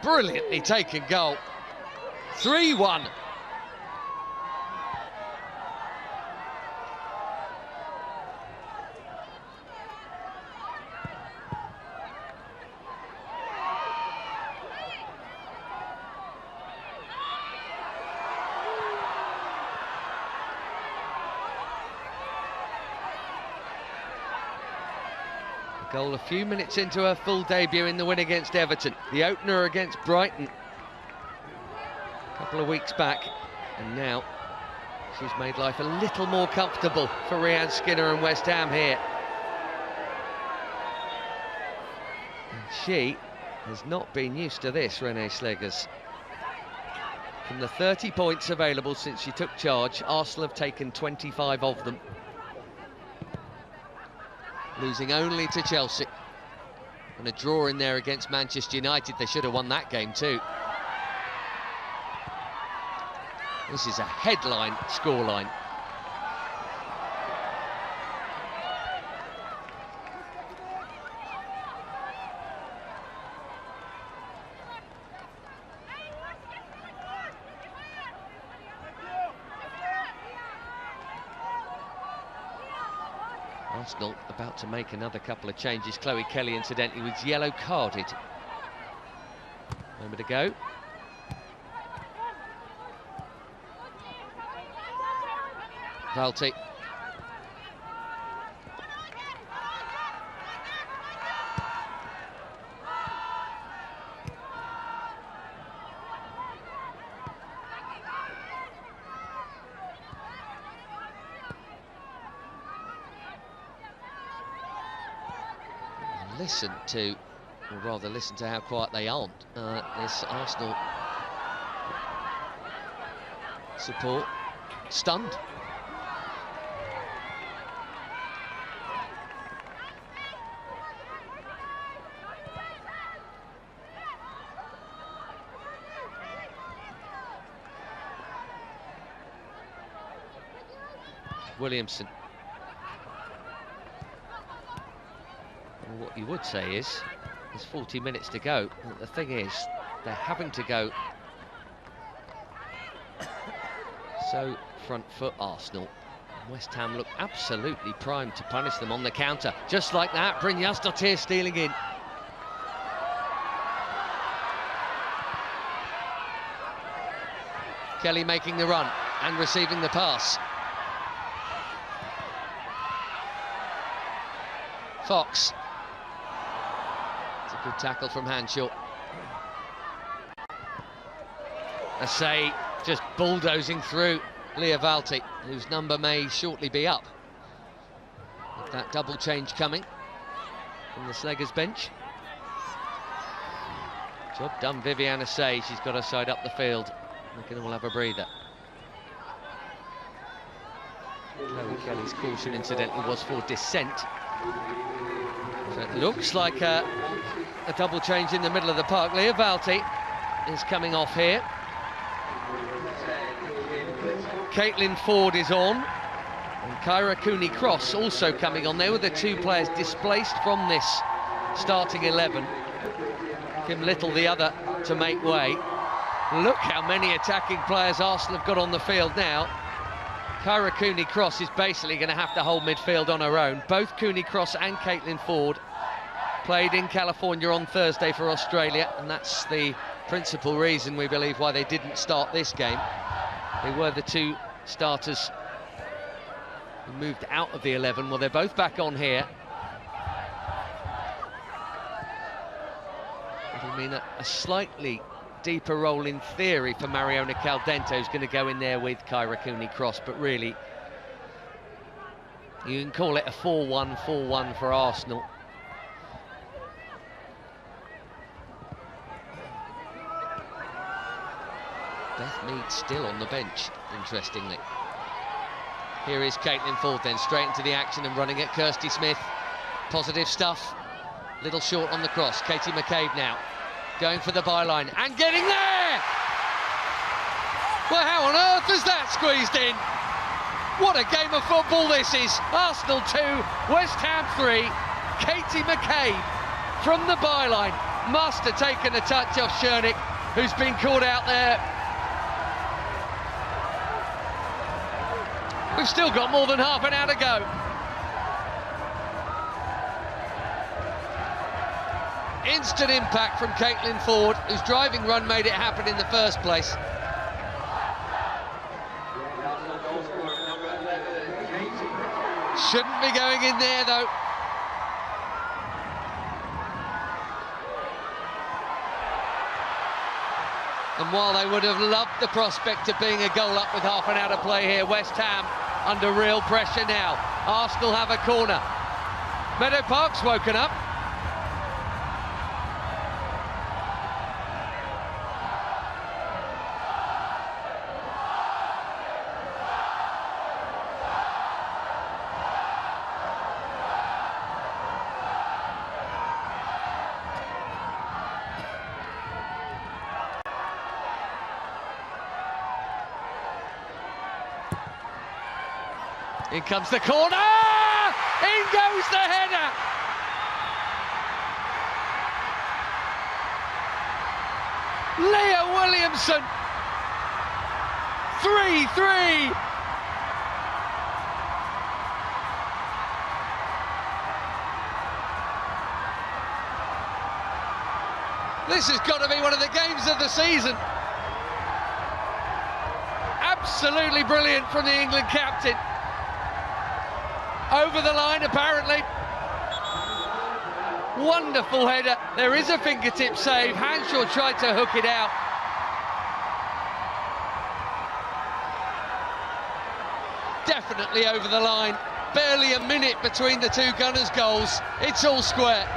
Brilliantly taken goal. 3-1. Goal a few minutes into her full debut in the win against Everton. The opener against Brighton a couple of weeks back. And now she's made life a little more comfortable for Rianne Skinner and West Ham here. And she has not been used to this, Renee Slegers. From the 30 points available since she took charge, Arsenal have taken 25 of them. Losing only to Chelsea. And a draw in there against Manchester United. They should have won that game too. This is a headline scoreline. Arsenal about to make another couple of changes. Chloe Kelly, incidentally, was yellow carded. Moment to go. Caldentey. Listen to, or rather listen to how quiet they aren't. This Arsenal support stunned. Williamson. Well, what you would say is There's 40 minutes to go. But the thing is, they're having to go so front foot, Arsenal. West Ham look absolutely primed to punish them on the counter. Just like that, Brynjarsdottir stealing in. Kelly making the run and receiving the pass. Fox. It's a good tackle from Hanshaw. Assay just bulldozing through Leah Williamson, whose number may shortly be up. With that double change coming from the Slegers bench. Job done, Viviane Assay. She's got her side up the field. We can all have a breather. Chloe Kelly's caution, incidentally, was for dissent. So it looks like a double change in the middle of the park. Leah Williamson is coming off here. Caitlin Ford is on. And Kyra Cooney-Cross also coming on. There were the two players displaced from this starting 11. Kim Little, the other, to make way. Look how many attacking players Arsenal have got on the field now. Kyra Cooney-Cross is basically going to have to hold midfield on her own. Both Cooney-Cross and Caitlin Ford played in California on Thursday for Australia, and that's the principal reason, we believe, why they didn't start this game. They were the two starters who moved out of the 11. Well, they're both back on here. It'll mean a slightly deeper role in theory for Mariona Caldentey, who's going to go in there with Kyra Cooney-Cross, but really you can call it a 4-1-4-1 for Arsenal. Beth Mead still on the bench, interestingly. Here is Caitlin Ford then, straight into the action and running at Kirsty Smith. Positive stuff. Little short on the cross. Katie McCabe now going for the byline and getting there! Well, how on earth has that squeezed in? What a game of football this is. Arsenal 2, West Ham 3. Katie McCabe from the byline must have taken a touch off Schernick, who's been caught out there. We've still got more than half an hour to go. Instant impact from Caitlin Ford, whose driving run made it happen in the first place. Shouldn't be going in there, though. And while they would have loved the prospect of being a goal up with half an hour to play here, West Ham under real pressure now. Arsenal have a corner. Meadow Park's woken up. In comes the corner! In goes the header! Leah Williamson! 3-3! This has got to be one of the games of the season. Absolutely brilliant from the England captain. Over the line, apparently. Wonderful header. There is a fingertip save. Hanshaw tried to hook it out. Definitely over the line. Barely a minute between the two Gunners' goals. It's all square.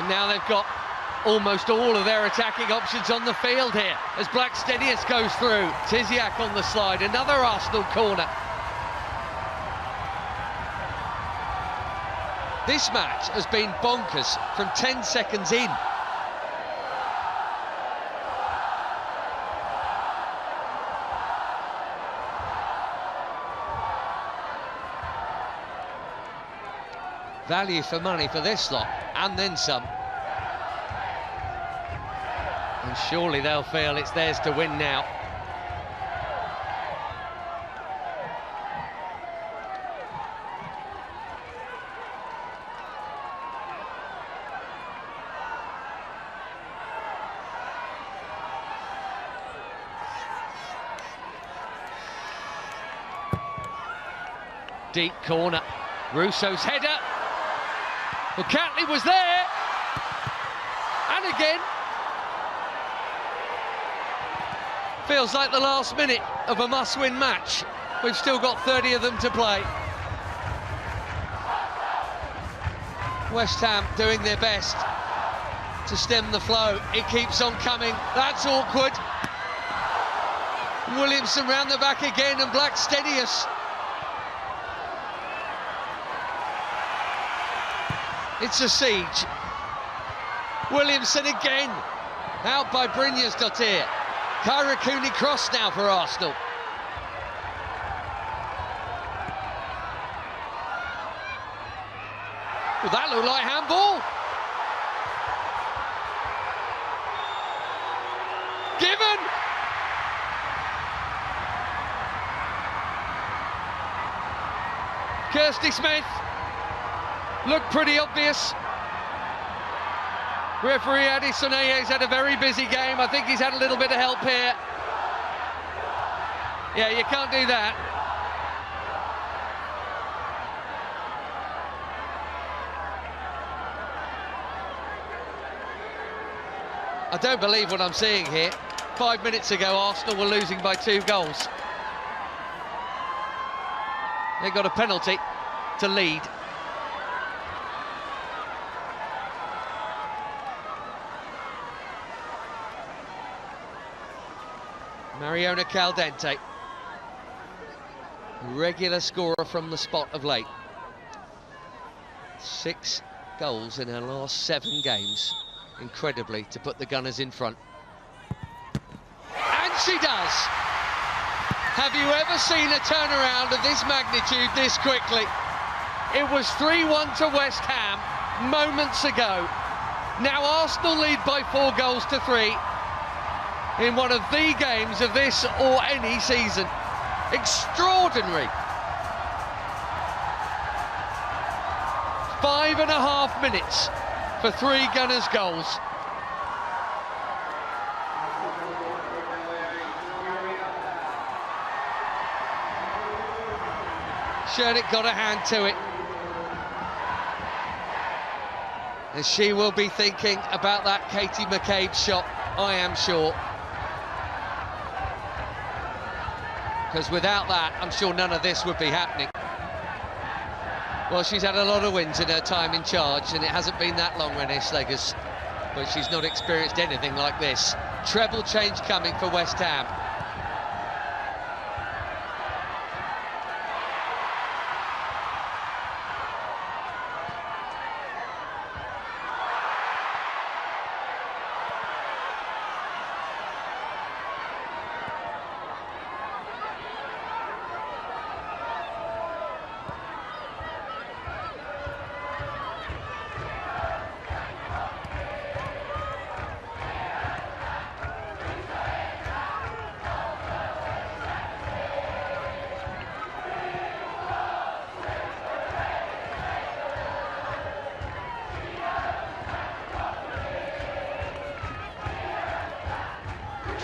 And now they've got almost all of their attacking options on the field here as Blackstenius goes through. Tysiak on the slide, another Arsenal corner. This match has been bonkers from 10 seconds in. Value for money for this lot, and then some. And surely they'll feel it's theirs to win now. Deep corner, Russo's header. Well, Catley was there, and again. Feels like the last minute of a must-win match. We've still got 30 of them to play. West Ham doing their best to stem the flow. It keeps on coming. That's awkward. Williamson round the back again, and Blackstenius. It's a siege. Williamson again. Out by Brynjarsdottir. Kairakuni cross now for Arsenal. Well, that looked like handball. Given. Kirsty Smith. Looked pretty obvious. Referee Adi Soneye's had a very busy game. I think he's had a little bit of help here. Yeah, you can't do that. I don't believe what I'm seeing here. 5 minutes ago, Arsenal were losing by 2 goals. They got a penalty to lead. Mariona Caldentey, regular scorer from the spot of late. 6 goals in her last 7 games, incredibly, to put the Gunners in front. And she does! Have you ever seen a turnaround of this magnitude this quickly? It was 3-1 to West Ham moments ago. Now Arsenal lead by 4 goals to 3. In one of the games of this or any season. Extraordinary. 5.5 minutes for 3 Gunners goals. Shernick got a hand to it. And she will be thinking about that Katie McCabe shot, I am sure. Because without that, I'm sure none of this would be happening. Well, she's had a lot of wins in her time in charge, and it hasn't been that long, Renée Slegers, but she's not experienced anything like this. Treble change coming for West Ham.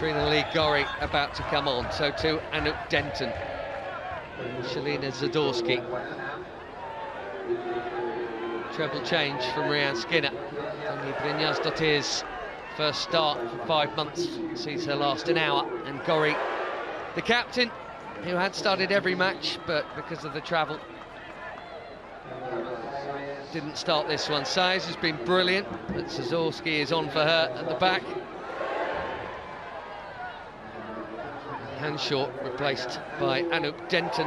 Trina Lee Gorry about to come on, so too Anouk Denton and Shalina Zadorsky. Treble change from Rianne Skinner. Only Brynjarsdottir's first start for 5 months sees her last an hour, and Gorry, the captain, who had started every match, but because of the travel, didn't start this one. Sayers has been brilliant, but Zazorsky is on for her at the back. Hanshaw replaced by Anouk Denton.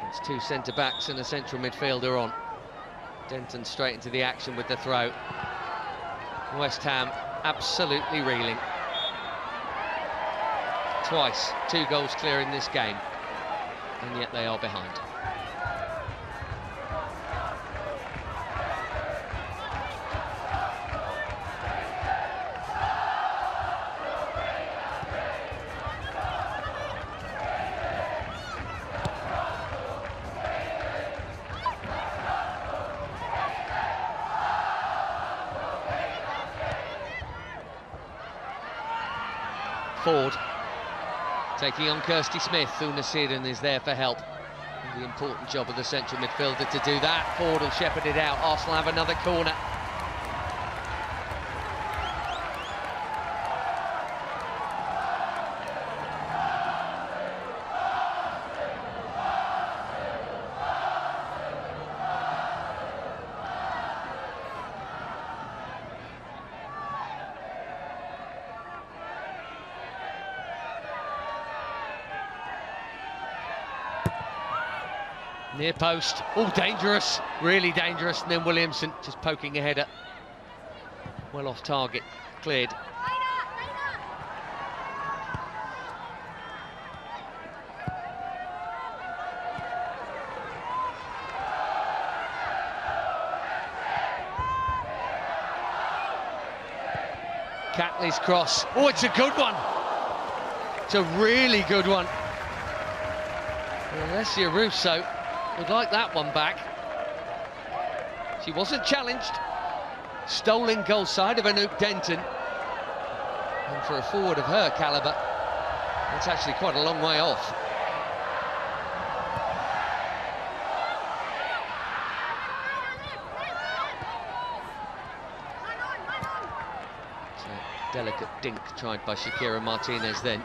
It's two centre-backs and a central midfielder on. Denton straight into the action with the throw. West Ham absolutely reeling. Twice, 2 goals clear in this game, and yet they are behind. Ford taking on Kirsty Smith. Una Seaton is there for help. And the important job of the central midfielder to do that. Ford will shepherd it out. Arsenal have another corner. Near post, oh dangerous, really dangerous, and then Williamson just poking a header. Well off target, cleared. Catley's cross, oh it's a good one. It's a really good one. Alessia Russo would like that one back. She wasn't challenged. Stolen goal side of Anouk Denton. And for a forward of her calibre, that's actually quite a long way off. It's a delicate dink tried by Shakira Martinez then.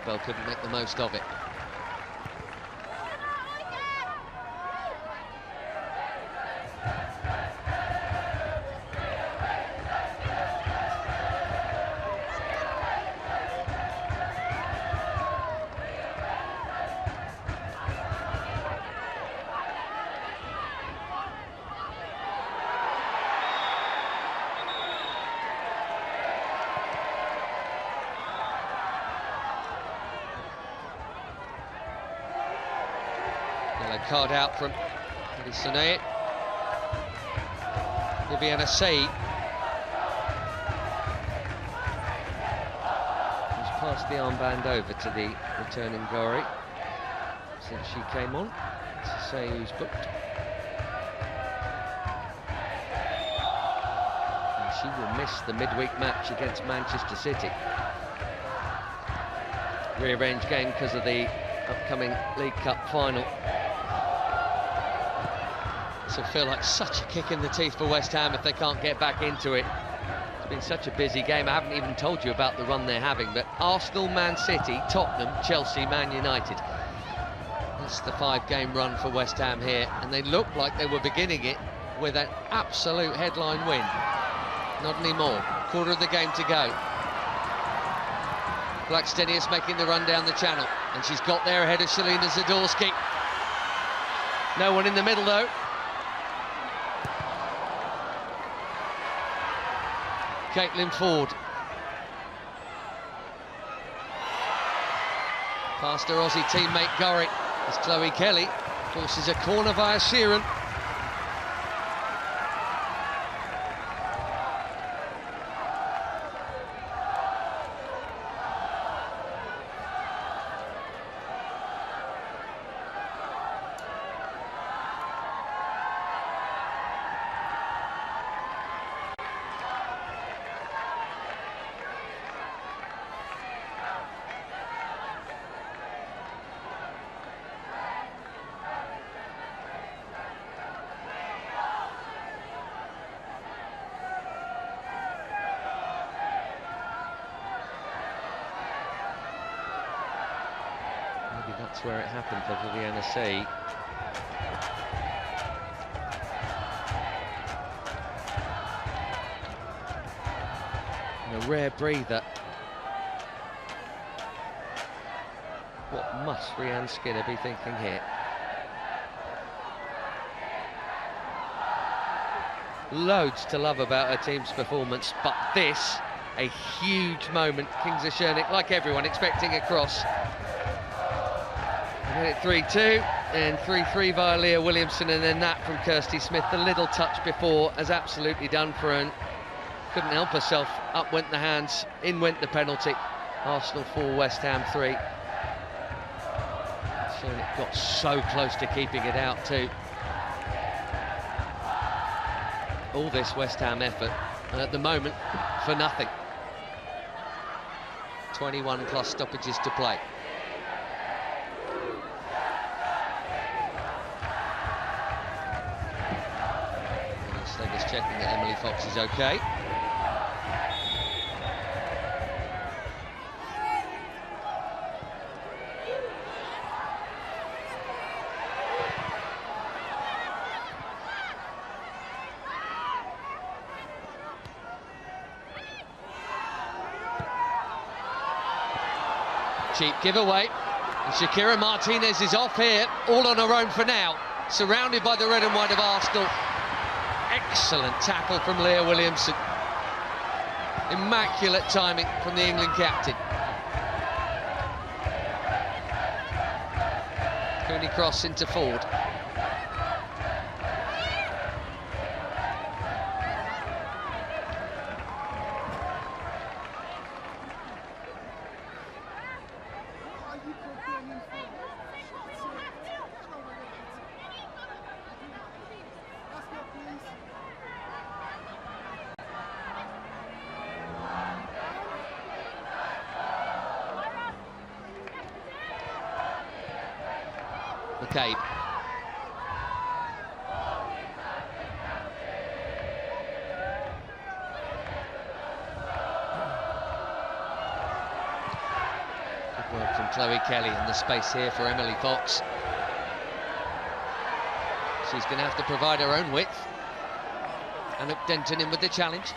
Bell couldn't make the most of it. Card out from Sonet. Viviana Say who's passed the armband over to the returning Gori since she came on. It's Say who's booked. And she will miss the midweek match against Manchester City. Rearranged game because of the upcoming League Cup final. This will feel like such a kick in the teeth for West Ham if they can't get back into it. It's been such a busy game. I haven't even told you about the run they're having, but Arsenal, Man City, Tottenham, Chelsea, Man United. That's the 5-game run for West Ham here, and they look like they were beginning it with an absolute headline win. Not anymore. Quarter of the game to go. Blackstenius making the run down the channel, and she's got there ahead of Shalina Zadorsky. No one in the middle though. Caitlin Ford. Past her Aussie teammate Gurry as Chloe Kelly forces a corner via Sheeran. That's where it happened for Viviana C. And a rare breather. What must Rianne Skinner be thinking here? Loads to love about her team's performance, but this, a huge moment. Kingsley Shernick, like everyone, expecting a cross. And then at 3-2, and 3-3 via Leah Williamson, and then that from Kirsty Smith. The little touch before has absolutely done for her, and couldn't help herself. Up went the hands, in went the penalty. Arsenal 4, West Ham 3. Shernick got so close to keeping it out too. All this West Ham effort, and at the moment, for nothing. 21 plus stoppages to play. Slegger's checking that Emily Fox is okay. Cheap giveaway, and Shakira Martinez is off here, all on her own for now, surrounded by the red and white of Arsenal. Excellent tackle from Leah Williamson. Immaculate timing from the England captain. Cooney cross into Ford. McCabe. Good work from Chloe Kelly in the space here for Emily Fox. She's going to have to provide her own width. Anouk Denton in with the challenge.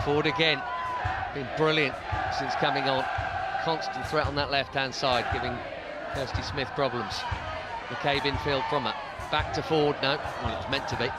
Ford again, been brilliant since coming on. Constant threat on that left-hand side, giving Kirsty Smith problems. McCabe infield from her. Back to Ford, no, well, it's meant to be.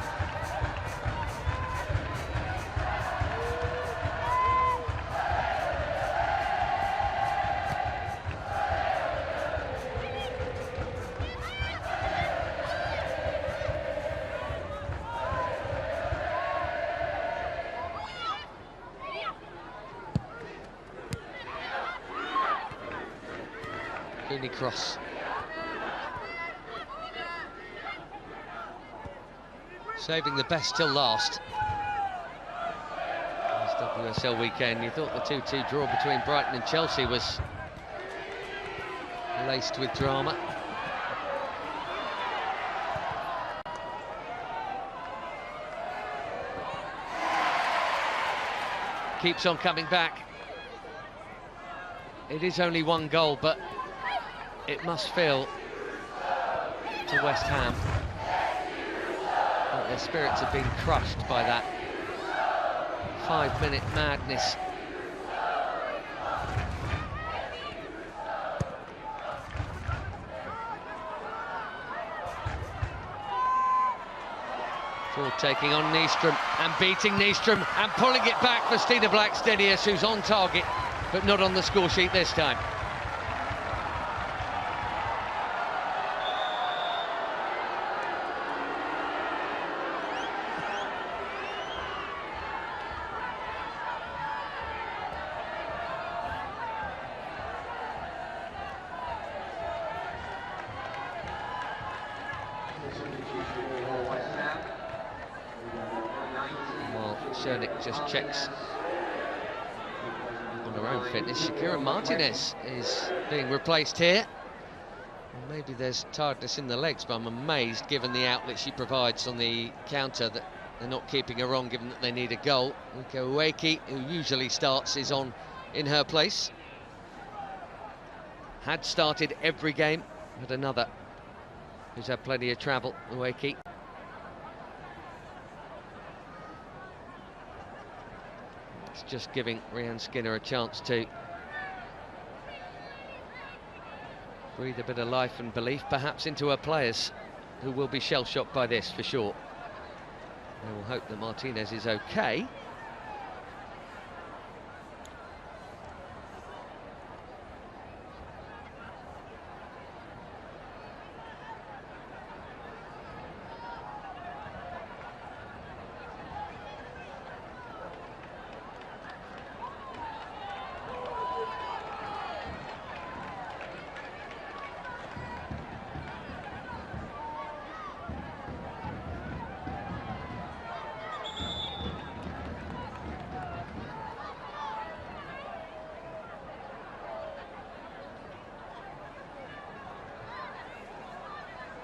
Cross. Saving the best till last. This WSL weekend, you thought the 2-2 draw between Brighton and Chelsea was laced with drama. Keeps on coming back. It is only one goal, but it must feel to West Ham that their spirits have been crushed by that 5-minute madness. Ford taking on Nystrom and beating Nystrom and pulling it back for Stina Blackstenius, who's on target but not on the score sheet this time. Shernick just checks on her own fitness. Shakira Martinez is being replaced here. Well, maybe there's tiredness in the legs, but I'm amazed, given the outlet she provides on the counter, that they're not keeping her on, given that they need a goal. Uko Ueki, who usually starts, is on in her place. Had started every game, but another who's had plenty of travel, Ueki. It's just giving Rianne Skinner a chance to breathe a bit of life and belief, perhaps, into her players, who will be shell-shocked by this, for sure. They will hope that Martinez is okay.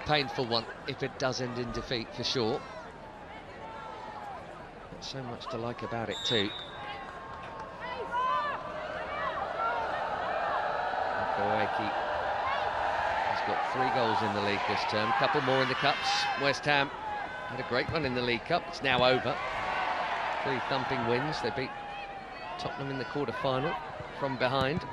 Painful one if it does end in defeat, for sure. But so much to like about it too. Ueki has got 3 goals in the league this term, a couple more in the cups. West Ham had a great run in the League Cup. It's now over. 3 thumping wins. They beat Tottenham in the quarter-final from behind,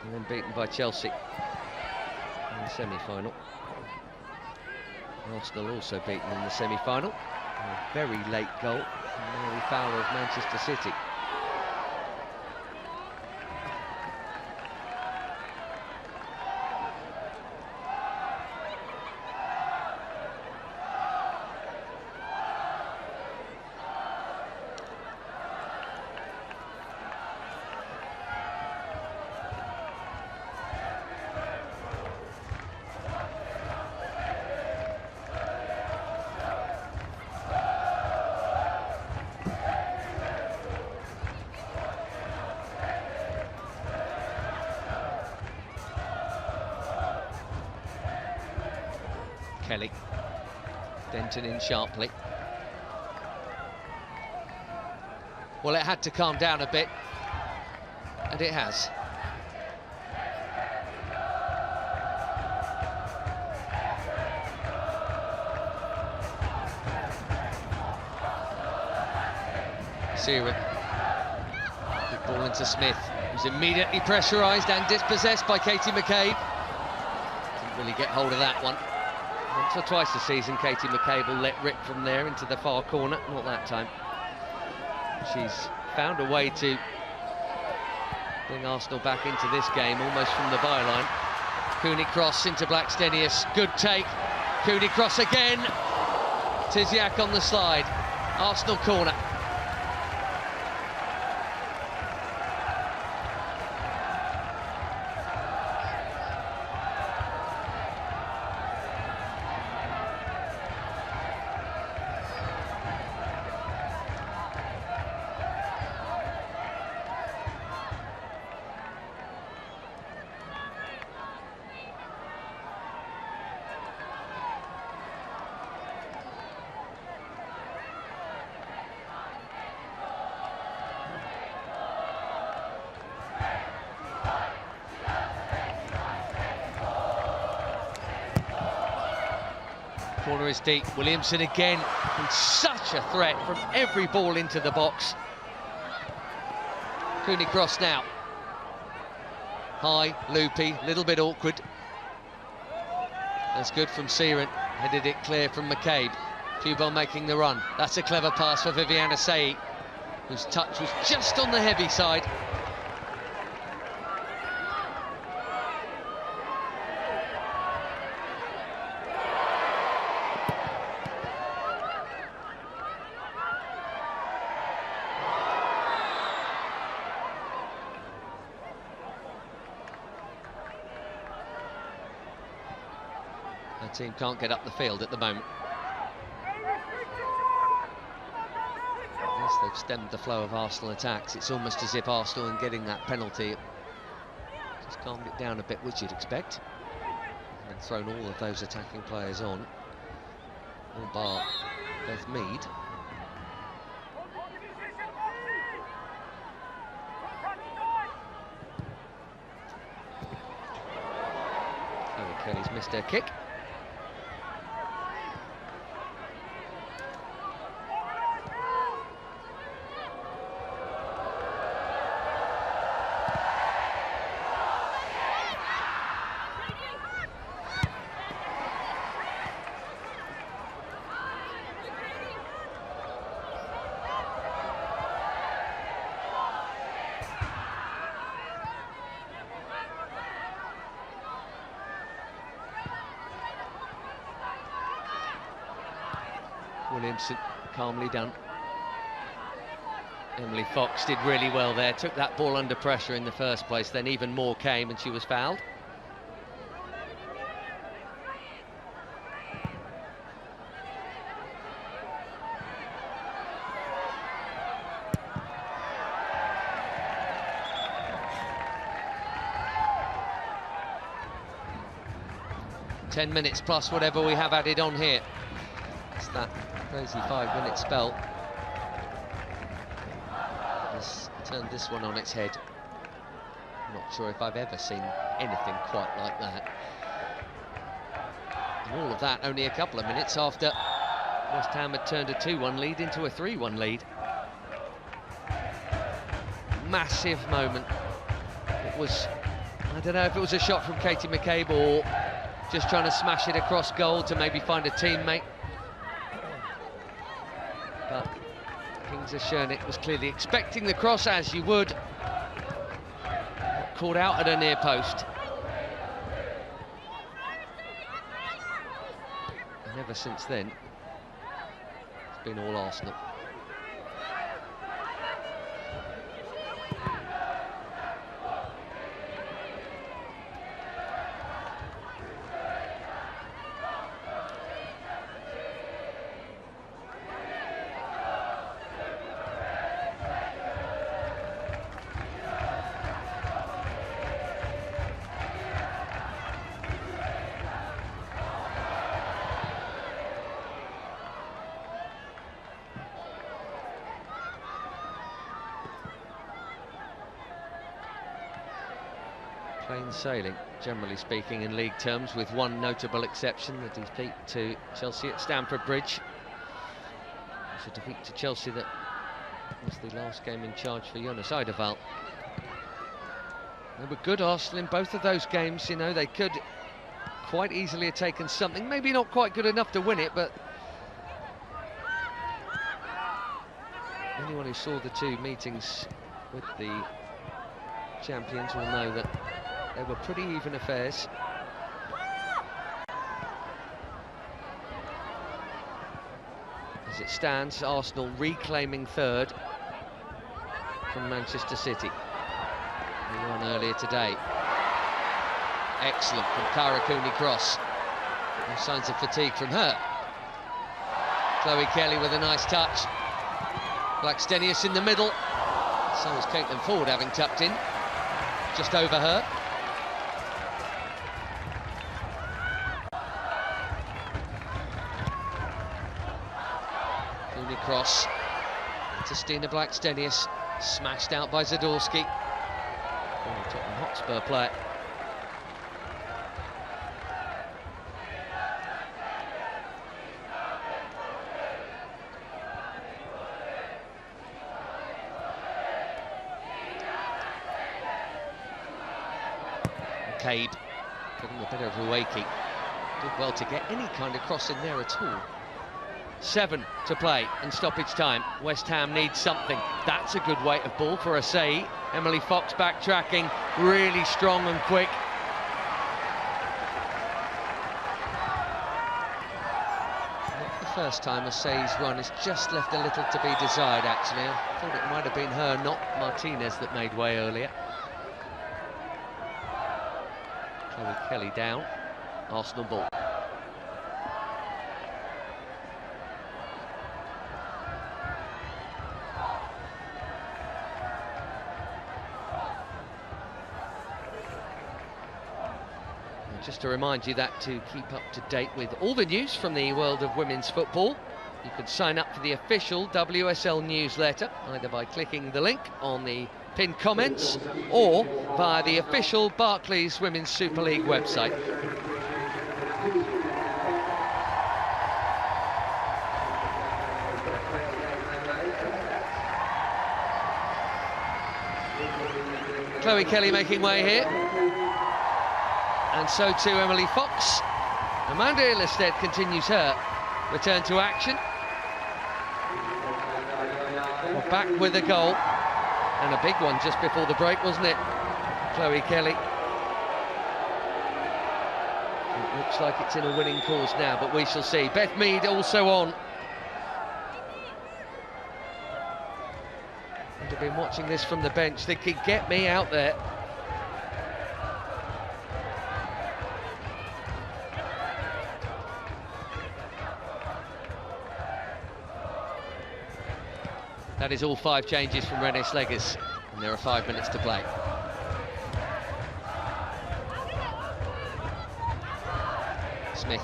and then beaten by Chelsea in the semi-final. Arsenal also beaten in the semi-final. A very late goal from Mary Fowler of Manchester City. Kelly. Denton in sharply. Well, it had to calm down a bit, and it has. Tysiak. Good ball into Smith, who's immediately pressurised and dispossessed by Katie McCabe. Didn't really get hold of that one. Once or twice this season, Katie McCabe will let rip from there into the far corner. Not that time. She's found a way to bring Arsenal back into this game, almost from the byline. Cooney cross into Blackstenius. Good take. Cooney cross again. Tysiak on the slide. Arsenal corner. Corner is deep. Williamson again, and such a threat from every ball into the box. Cooney cross now. High, loopy, little bit awkward. That's good from Siren. Headed it clear from McCabe. Fubel making the run. That's a clever pass for Viviana Sei, whose touch was just on the heavy side. The team can't get up the field at the moment. they've stemmed the flow of Arsenal attacks. It's almost as if Arsenal, in getting that penalty, just calmed it down a bit, which you'd expect, and thrown all of those attacking players on, all bar Beth Mead. Chloe Kelly's missed her kick. Williamson calmly done. Emily Fox did really well there, took that ball under pressure in the first place, then even more came and she was fouled. Ten minutes plus whatever we have added on here. It's that crazy 5-minute spell has turned this one on its head. I'm not sure if I've ever seen anything quite like that. And all of that only a couple of minutes after West Ham had turned a 2-1 lead into a 3-1 lead. Massive moment. It was, I don't know if it was a shot from Katie McCabe or just trying to smash it across goal to maybe find a teammate. But Kingsley Shernick was clearly expecting the cross, as you would. Caught out at a near post. And ever since then, it's been all Arsenal. Plain sailing, generally speaking, in league terms, with one notable exception, the defeat to Chelsea at Stamford Bridge. It's a defeat to Chelsea that was the last game in charge for Jonas Eidevall. They were good, Arsenal, in both of those games. You know, they could quite easily have taken something, maybe not quite good enough to win it, but anyone who saw the two meetings with the champions will know that they were pretty even affairs. As it stands, Arsenal reclaiming third from Manchester City. They won earlier today. Excellent from Cara Cooney-Cross. No signs of fatigue from her. Chloe Kelly with a nice touch. Blackstenius in the middle. So is Caitlin Ford, having tucked in. Just over her. Cross to Stina Blackstenius, smashed out by Zadorsky. Oh, Tottenham Hotspur player. McCabe getting a bit of Rueki. Did well to get any kind of cross in there at all. 7 to play and stoppage time. West Ham needs something. That's a good weight of ball for Asai. Emily Fox backtracking, really strong and quick. Not the first time Asai's run has just left a little to be desired, actually. I thought it might have been her, not Martinez, that made way earlier. Chloe Kelly down. Arsenal ball. Just to remind you that to keep up to date with all the news from the world of women's football, you can sign up for the official WSL newsletter, either by clicking the link on the pinned comments or via the official Barclays Women's Super League website. Chloe Kelly making way here, and so too Emily Fox. Amanda Ilestedt continues her return to action. We're back with a goal, and a big one just before the break, wasn't it? Chloe Kelly. It looks like it's in a winning cause now, but we shall see. Beth Mead also on. I've been watching this from the bench, thinking, get me out there. That is all 5 changes from Renée Slegers, and there are 5 minutes to play. Smith.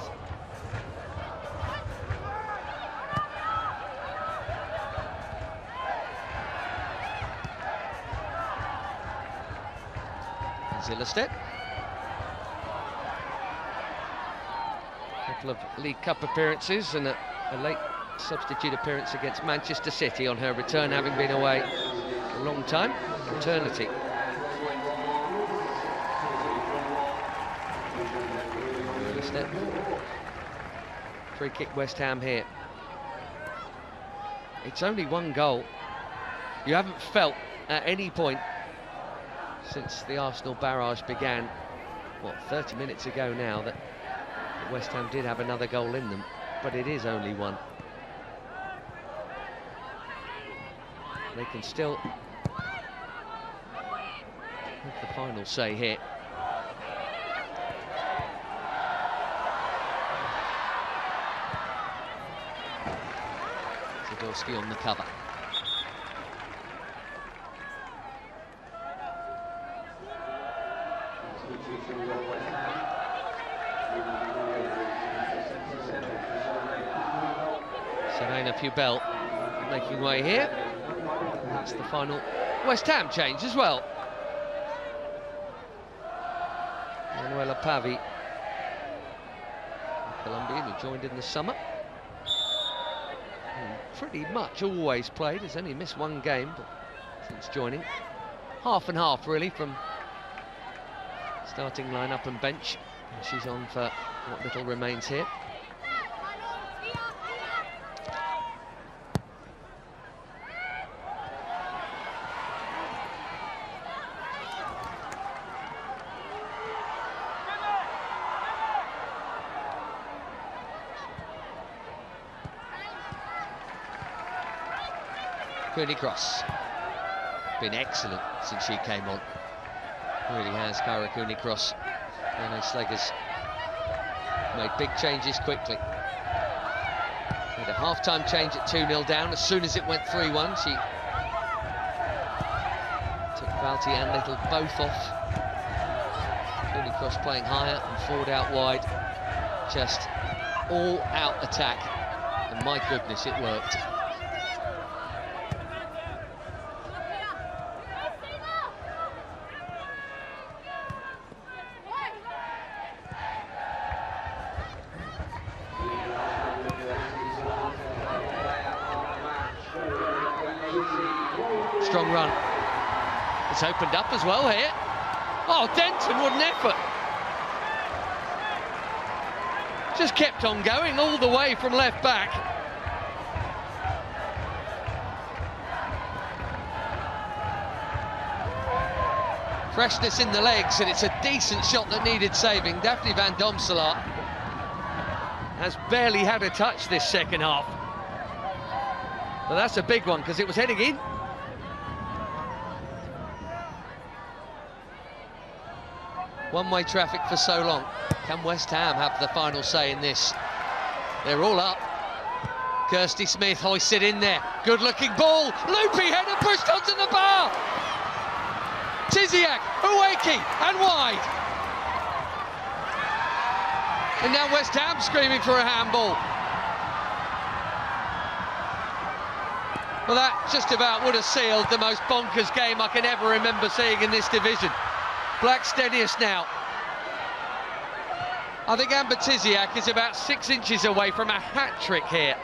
Ilestedt. A couple of League Cup appearances and a late substitute appearance against Manchester City on her return, having been away a long time, maternity. Ilestedt. Free kick West Ham here. It's only 1 goal. You haven't felt at any point since the Arsenal barrage began, what, 30 minutes ago now, that West Ham did have another goal in them, but it is only 1. They can still have the final say here. Zadorsky on the cover. Serena Pubel making way here. That's the final West Ham change as well. Manuela Pavi, a Colombian who joined in the summer. And pretty much always played, has only missed 1 game but since joining. Half and half really from starting lineup and bench. And she's on for what little remains here. Cooney Cross, been excellent since she came on. Really has, Kyra Cooney Cross. Renée Slegers made big changes quickly. Made a half-time change at 2-0 down. As soon as it went 3-1, she took Valti and Little both off. Cooney Cross playing higher and Ford out wide. Just all-out attack, and my goodness, it worked. Strong run. It's opened up as well here. Oh, Denton, what an effort. Just kept on going all the way from left back. Freshness in the legs, and it's a decent shot that needed saving. Daphne van Domselaar has barely had a touch this second half. But that's a big one, because it was heading in. One-way traffic for so long. Can West Ham have the final say in this? They're all up. Kirsty Smith hoists it in there. Good-looking ball. Loopy header pushed onto the bar. Tysiak, Uweki, and wide. And now West Ham screaming for a handball. Well, that just about would have sealed the most bonkers game I can ever remember seeing in this division. Black steadiest now. I think Amber Tysiak is about 6 inches away from a hat-trick here.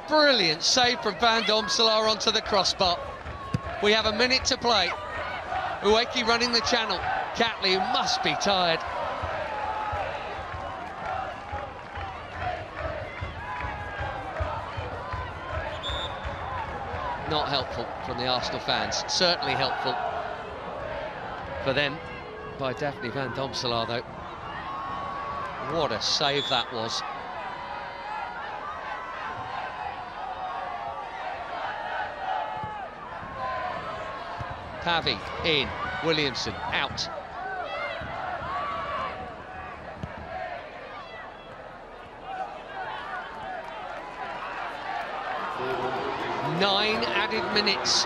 Brilliant save from Van Domselaar onto the crossbar. We have a minute to play. Ueki running the channel. Catley, who must be tired. Not helpful from the Arsenal fans. Certainly helpful for them by Daphne van Domselaar, though. What a save that was. Pavi in, Williamson out. Nine added minutes.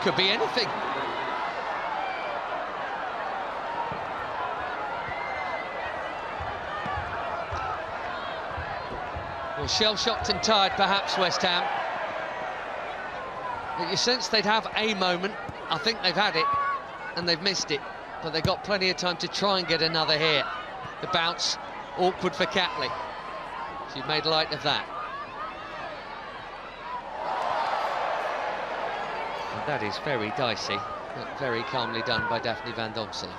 Could be anything. Well, shell-shocked and tired, perhaps, West Ham. But you sense they'd have a moment. I think they've had it, and they've missed it. But they've got plenty of time to try and get another here. The bounce, awkward for Catley. She's made light of that. And that is very dicey, but very calmly done by Daphne van Domselaar.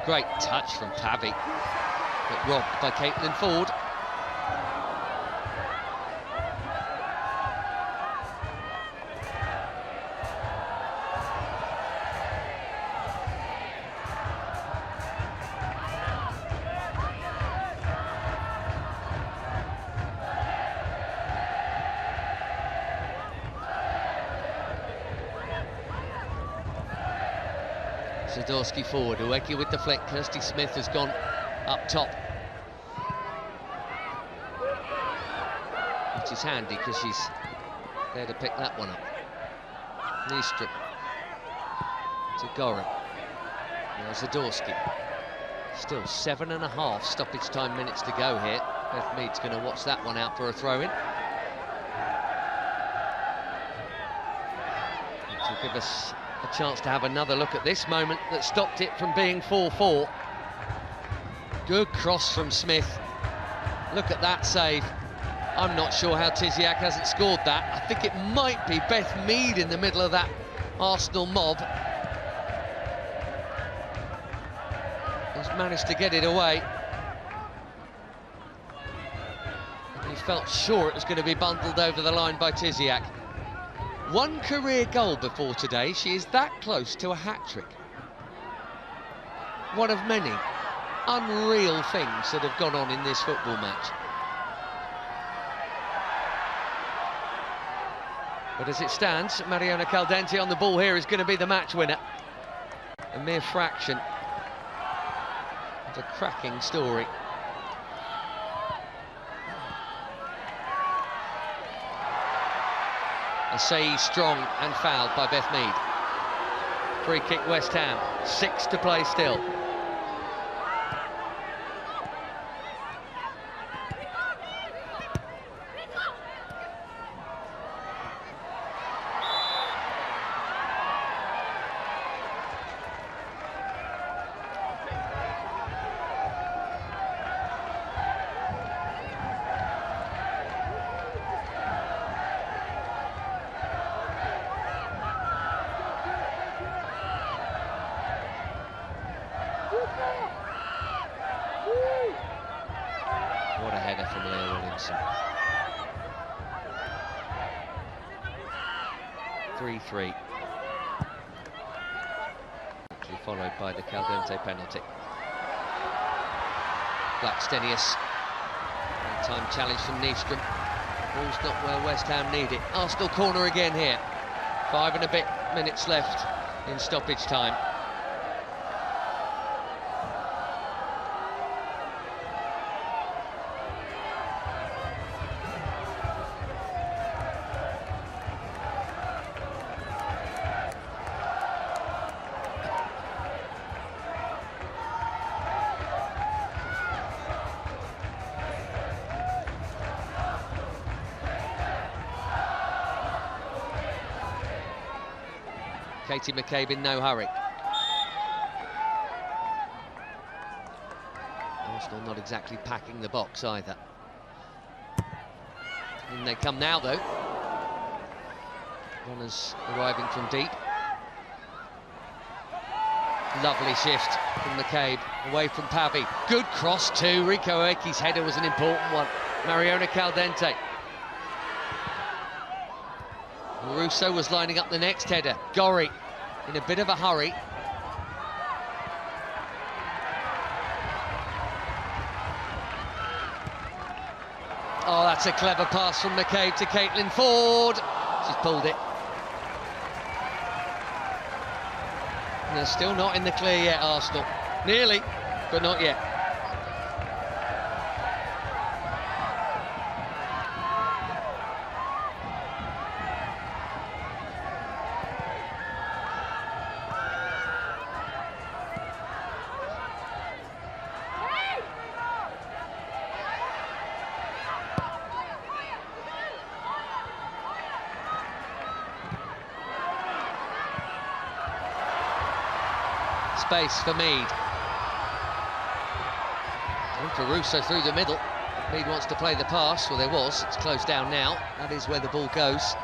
Great touch from Pavi, but robbed by Caitlin Ford. Zadorsky forward, Ueki with the flick. Kirsty Smith has gone up top, which is handy because she's there to pick that one up. Nyström to Goran. Now Zadorsky. Still 7.5 stoppage time minutes to go here. Beth Mead's going to watch that one out for a throw-in. Which will give us a chance to have another look at this moment that stopped it from being 4-4. Good cross from Smith. Look at that save. I'm not sure how Tysiak hasn't scored that. I think it might be Beth Mead in the middle of that Arsenal mob. He's managed to get it away. He felt sure it was going to be bundled over the line by Tysiak. One career goal before today. She is that close to a hat-trick. One of many unreal things that have gone on in this football match. But as it stands, Mariona Caldentey on the ball here is going to be the match winner. A mere fraction. It's a cracking story. Asai strong and fouled by Beth Mead. Free kick West Ham, 6 to play still. What a header from Leah Williamson. 3-3. Actually followed by the Caldentey penalty. Blackstenius. Time challenge from Nyström. Ball's not where West Ham need it. Arsenal corner again here. 5 and a bit minutes left in stoppage time. Katie McCabe in no hurry. Arsenal not exactly packing the box either. In they come now, though. Runners arriving from deep. Lovely shift from McCabe, away from Pavi. Good cross too. Rico Oeki's header was an important one. Mariona Caldentey. Russo was lining up the next header. Gorry in a bit of a hurry. Oh, that's a clever pass from McCabe to Caitlin Ford. She's pulled it. And they're still not in the clear yet, Arsenal. Nearly, but not yet. Space for Mead. And for Russo through the middle. Mead wants to play the pass. Well, there was. It's closed down now. That is where the ball goes.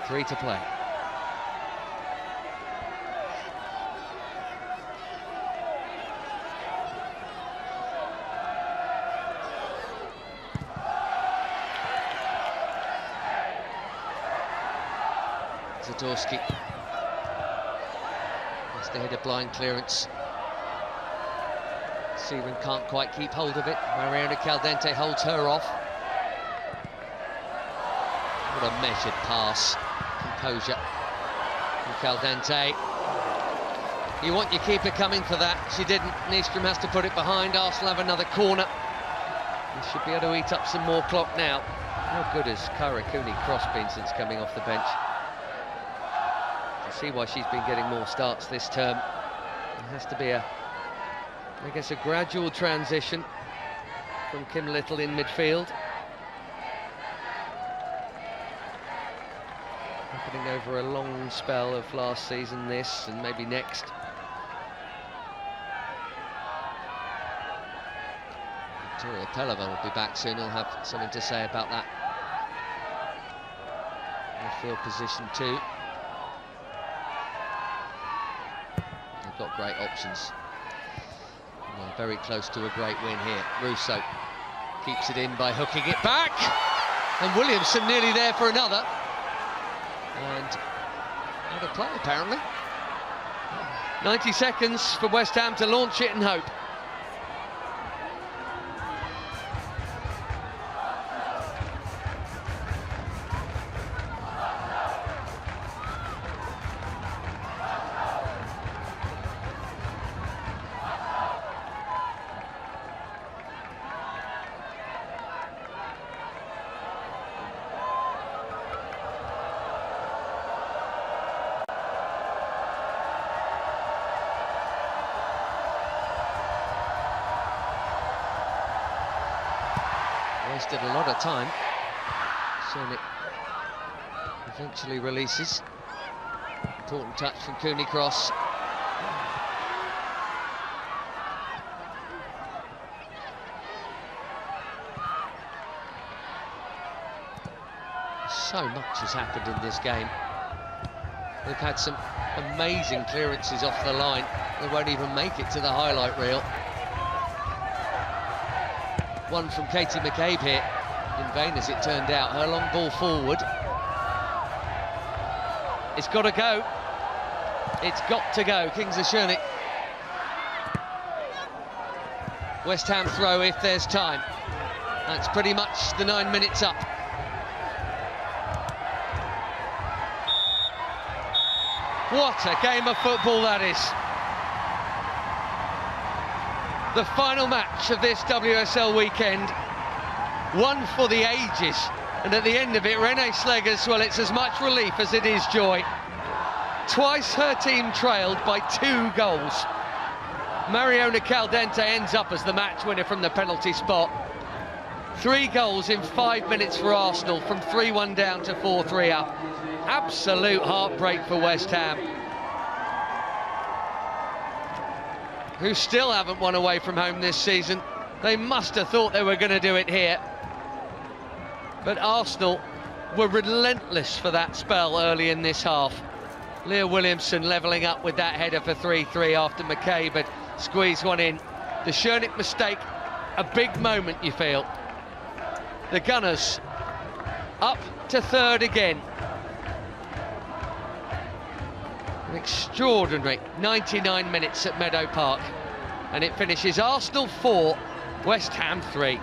Three to play. Zadorsky has to hit a blind clearance. Seaman can't quite keep hold of it. Mariona Caldentey holds her off. What a measured pass. Composure from Caldentey. You want your keeper coming for that. She didn't. Nystrom has to put it behind. Arsenal have another corner. They should be able to eat up some more clock now. How good has Kyra Cooney-Cross been since coming off the bench? See why she's been getting more starts this term. It has to be I guess a gradual transition from Kim Little in midfield. Happening over a long spell of last season, this, and maybe next. Victoria Pelliver will be back soon. He'll have something to say about that midfield position too. Got great options. Well, very close to a great win here. Russo keeps it in by hooking it back, and Williamson nearly there for another. And out of play apparently. 90 seconds for West Ham to launch it and hope. Wasted a lot of time. Cernic eventually releases. Important touch from Cooney-Cross. So much has happened in this game. They've had some amazing clearances off the line. They won't even make it to the highlight reel. One from Katie McCabe here, in vain as it turned out. Her long ball forward. It's got to go. It's got to go. Kings of Schörnig. West Ham throw if there's time. That's pretty much the 9 minutes up. What a game of football that is. The final match of this WSL weekend. One for the ages. And at the end of it, Renee Slegers, well, it's as much relief as it is joy. Twice her team trailed by 2 goals. Mariona Caldentey ends up as the match winner from the penalty spot. 3 goals in 5 minutes for Arsenal, from 3-1 down to 4-3 up. Absolute heartbreak for West Ham, who still haven't won away from home this season. They must have thought they were going to do it here. But Arsenal were relentless for that spell early in this half. Leah Williamson levelling up with that header for 3-3 after McCabe had squeezed one in. The Schörnig mistake, a big moment, you feel. The Gunners up to 3rd again. An extraordinary 99 minutes at Meadow Park. And it finishes Arsenal 4, West Ham 3.